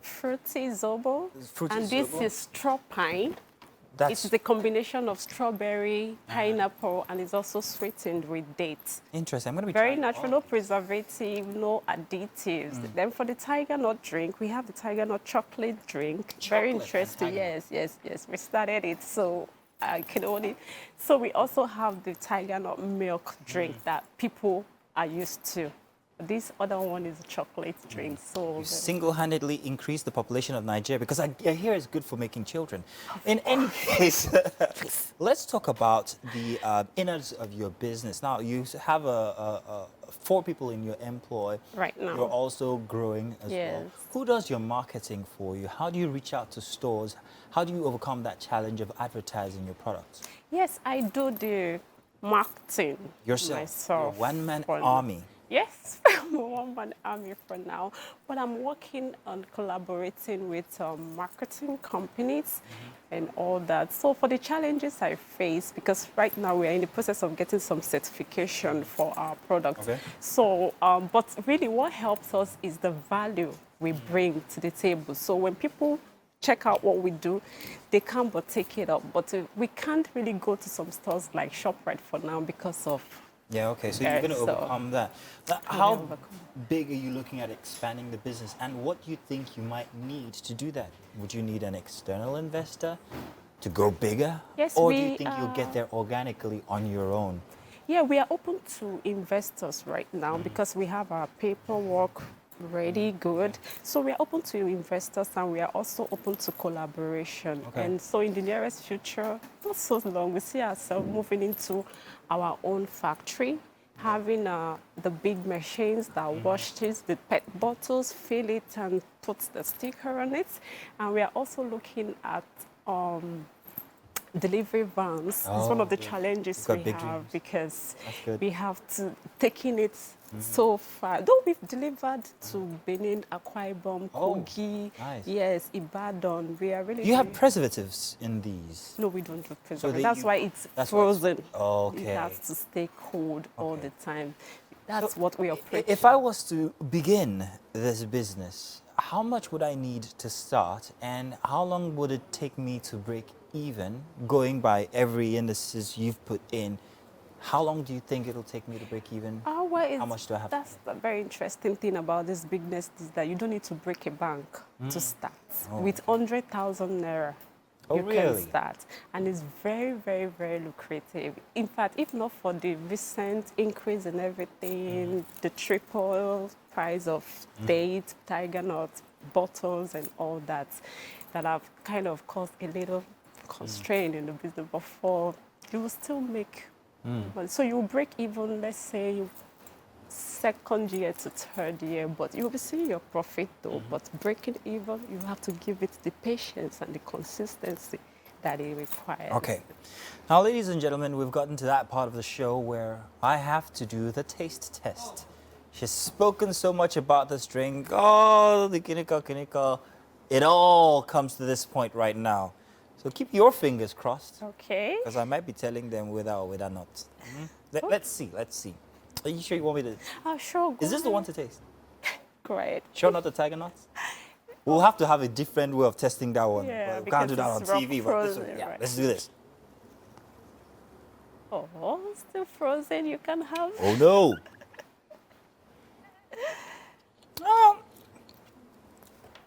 Fruity Zobo, and this is straw pine. It's the combination of strawberry, pineapple, and it's also sweetened with dates. Interesting. I'm going to be very natural, no preservative, no additives. Then for the Tiger Nut drink, we have the Tiger Nut chocolate drink. Very interesting. Yes. We started it, so I can only. So we also have the Tiger Nut milk drink that people are used to. This other one is a chocolate drink. So you single-handedly increase the population of Nigeria, because I hear it's good for making children. In any case, let's talk about the innards of your business. Now, you have 4 people in your employ. Right now. You're also growing as well. Who does your marketing for you? How do you reach out to stores? How do you overcome that challenge of advertising your products? Yes, I do the marketing myself. Your one-man army. Yes, I'm a one-man army for now, but I'm working on collaborating with marketing companies and all that. So for the challenges I face, because right now we are in the process of getting some certification for our products. So, but really what helps us is the value we bring to the table. So when people check out what we do, they can't but take it up. But we can't really go to some stores like ShopRite for now because of so you're going to overcome that. How big are you looking at expanding the business, and what do you think you might need to do that? Would you need an external investor to go bigger? Yes, or do you think you'll get there organically on your own? Yeah, we are open to investors right now because we have our paperwork ready, good. So we are open to investors, and we are also open to collaboration. And so in the nearest future, not so long, we see ourselves moving into our own factory, having the big machines that wash this, the PET bottles, fill it and put the sticker on it. And we are also looking at delivery vans. It's one of the challenges we have because we have to taking it so far. Though we've delivered to Benin, Akwa Ibom, Kogi, yes, Ibadan. We are really. You have preservatives in these? No, we don't do preservatives. That's why it's frozen. It has to stay cold all the time. That's what we operate. If I was to begin this business, how much would I need to start, and how long would it take me to break even, going by every indices you've put in? How long do you think it'll take me to break even? well, how much do I have? That's the very interesting thing about this business is that you don't need to break a bank to start. With 100,000 naira, you can start. And it's very, very, very lucrative. In fact, if not for the recent increase in everything, the triple price of dates, tiger nuts, bottles, and all that, that have kind of caused a little constraint in the business. But for you will still make money. So you break even, let's say, second year to third year, but you will be seeing your profit though. But breaking even, you have to give it the patience and the consistency that it requires. Okay. Now, ladies and gentlemen, we've gotten to that part of the show where I have to do the taste test. She's spoken so much about this drink. Oh, the kinika. It all comes to this point right now. So keep your fingers crossed. Okay. Because I might be telling them with or without nuts. Let's see. Are you sure you want me to? Oh, sure. Is this the one to taste? Great. Sure not the tiger nuts? We'll have to have a different way of testing that one. Yeah, but we can't do that on it's rock TV. frozen, But this one, right. let's do this. Oh, still frozen. You can have. Oh, no.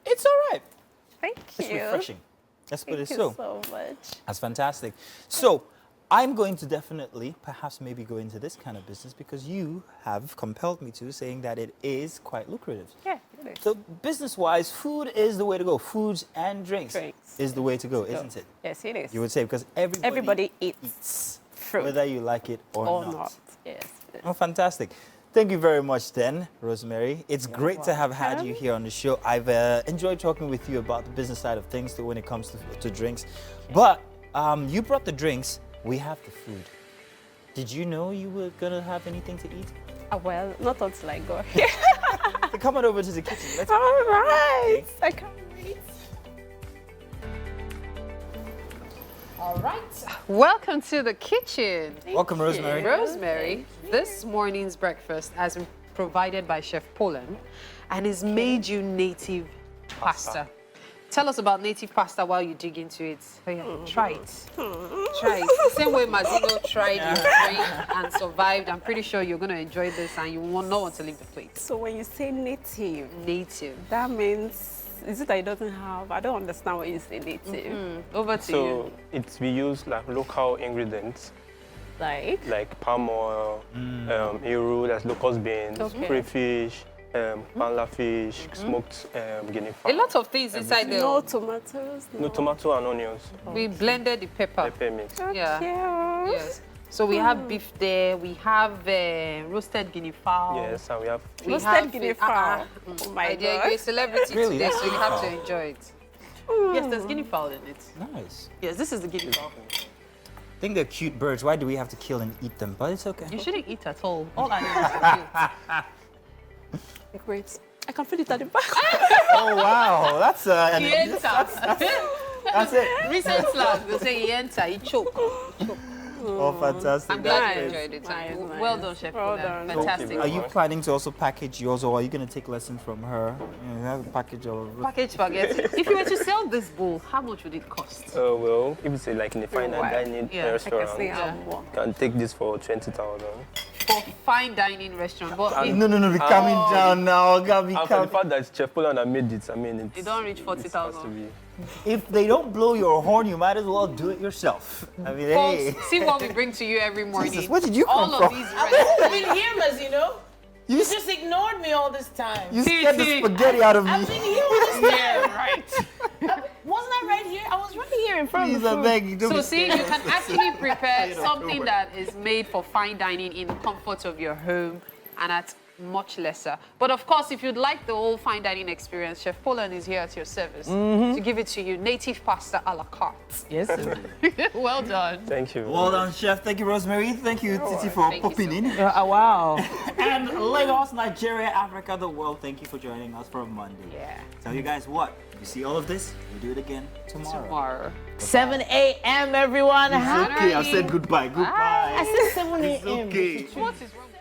It's all right. Thank you. It's refreshing. Let's put it Thank so. you so much. That's fantastic. So I'm going to definitely, perhaps maybe go into this kind of business because you have compelled me to, saying that it is quite lucrative. Yeah, it is. So business-wise, food is the way to go. Foods and drinks is the way to go, isn't it? Yes, it is. You would say, because everybody eats fruit. whether you like it or not. Yes. Oh, fantastic. Thank you very much, then, Rosemary. It's great to have had you here on the show. I've enjoyed talking with you about the business side of things when it comes to drinks. But you brought the drinks. We have the food. Did you know you were going to have anything to eat? Well, not until I got here. So come on over to the kitchen. Let's All right. I can't wait. All right. Welcome to the kitchen. Welcome, Rosemary. Rosemary, this morning's breakfast has been provided by Chef Poland and has made you native pasta. Tell us about native pasta while you dig into it. Oh, yeah. Try it. Try it. Same way Mazino tried his drink and survived. I'm pretty sure you're going to enjoy this and you will not want to leave the plate. So when you say native, that means, is it that it doesn't have, I don't understand what you say native. Over to you. So we use like local ingredients. Like palm oil, eru, that's locust beans, crayfish, panla fish, smoked guinea fowl. A lot of things inside there. No tomatoes. No tomato and onions. We blended the pepper. Pepper mix. Yeah. Yes. So we have beef there. We have roasted guinea fowl. Yes, and we have roasted guinea fowl. Oh my God! You're a celebrity Really? today, so you have to enjoy it. Yes, there's guinea fowl in it. Nice. Yes, this is the guinea fowl. I think they're cute birds. Why do we have to kill and eat them? But it's okay. You shouldn't eat at all. All animals are cute. Great. I can feel it at the back. Oh, wow. That's That's it. Recent slang, they say he enter, he choke. Oh, fantastic. I'm glad you enjoyed it. Well done, Chef. Well done. Fantastic. Are you planning to also package yours, or are you going to take lessons from her? You have a package of... Package spaghetti. If you were to sell this bowl, how much would it cost? well, if it's like in a fine dining restaurant, I you can take this for 20,000. For fine dining restaurant. But No, be coming down now. Gotta be And for the fact that Chef Poland made it, I mean, it's... You don't reach 40,000. If they don't blow your horn, you might as well do it yourself. I mean, hey. Folks, see what we bring to you every morning. Jesus, where did you come all from? Of these I've been here, Mazino. You just ignored me all this time. You scared the spaghetti out of me. I've been here all this time. Yeah, right. Wasn't I right here? I was right here in front of the Please, I food. beg you, don't So be see, scared. you can actually prepare something that is made for fine dining in the comfort of your home and at much lesser. But of course, if you'd like the whole fine dining experience, Chef Poland is here at your service to give it to you. Native pasta a la carte. Yes, sir. Well done. Thank you. Well done, Chef. Thank you, Rosemary. Thank you, Titi, for Thank you popping so in. Wow. And Lagos, Nigeria, Africa, the world, thank you for joining us for Monday. Yeah. Tell you guys what, you see all of this, we'll do it again tomorrow. 7 a.m. everyone. It's okay, I said goodbye. Goodbye. I said 7 a.m. It's okay. What is wrong?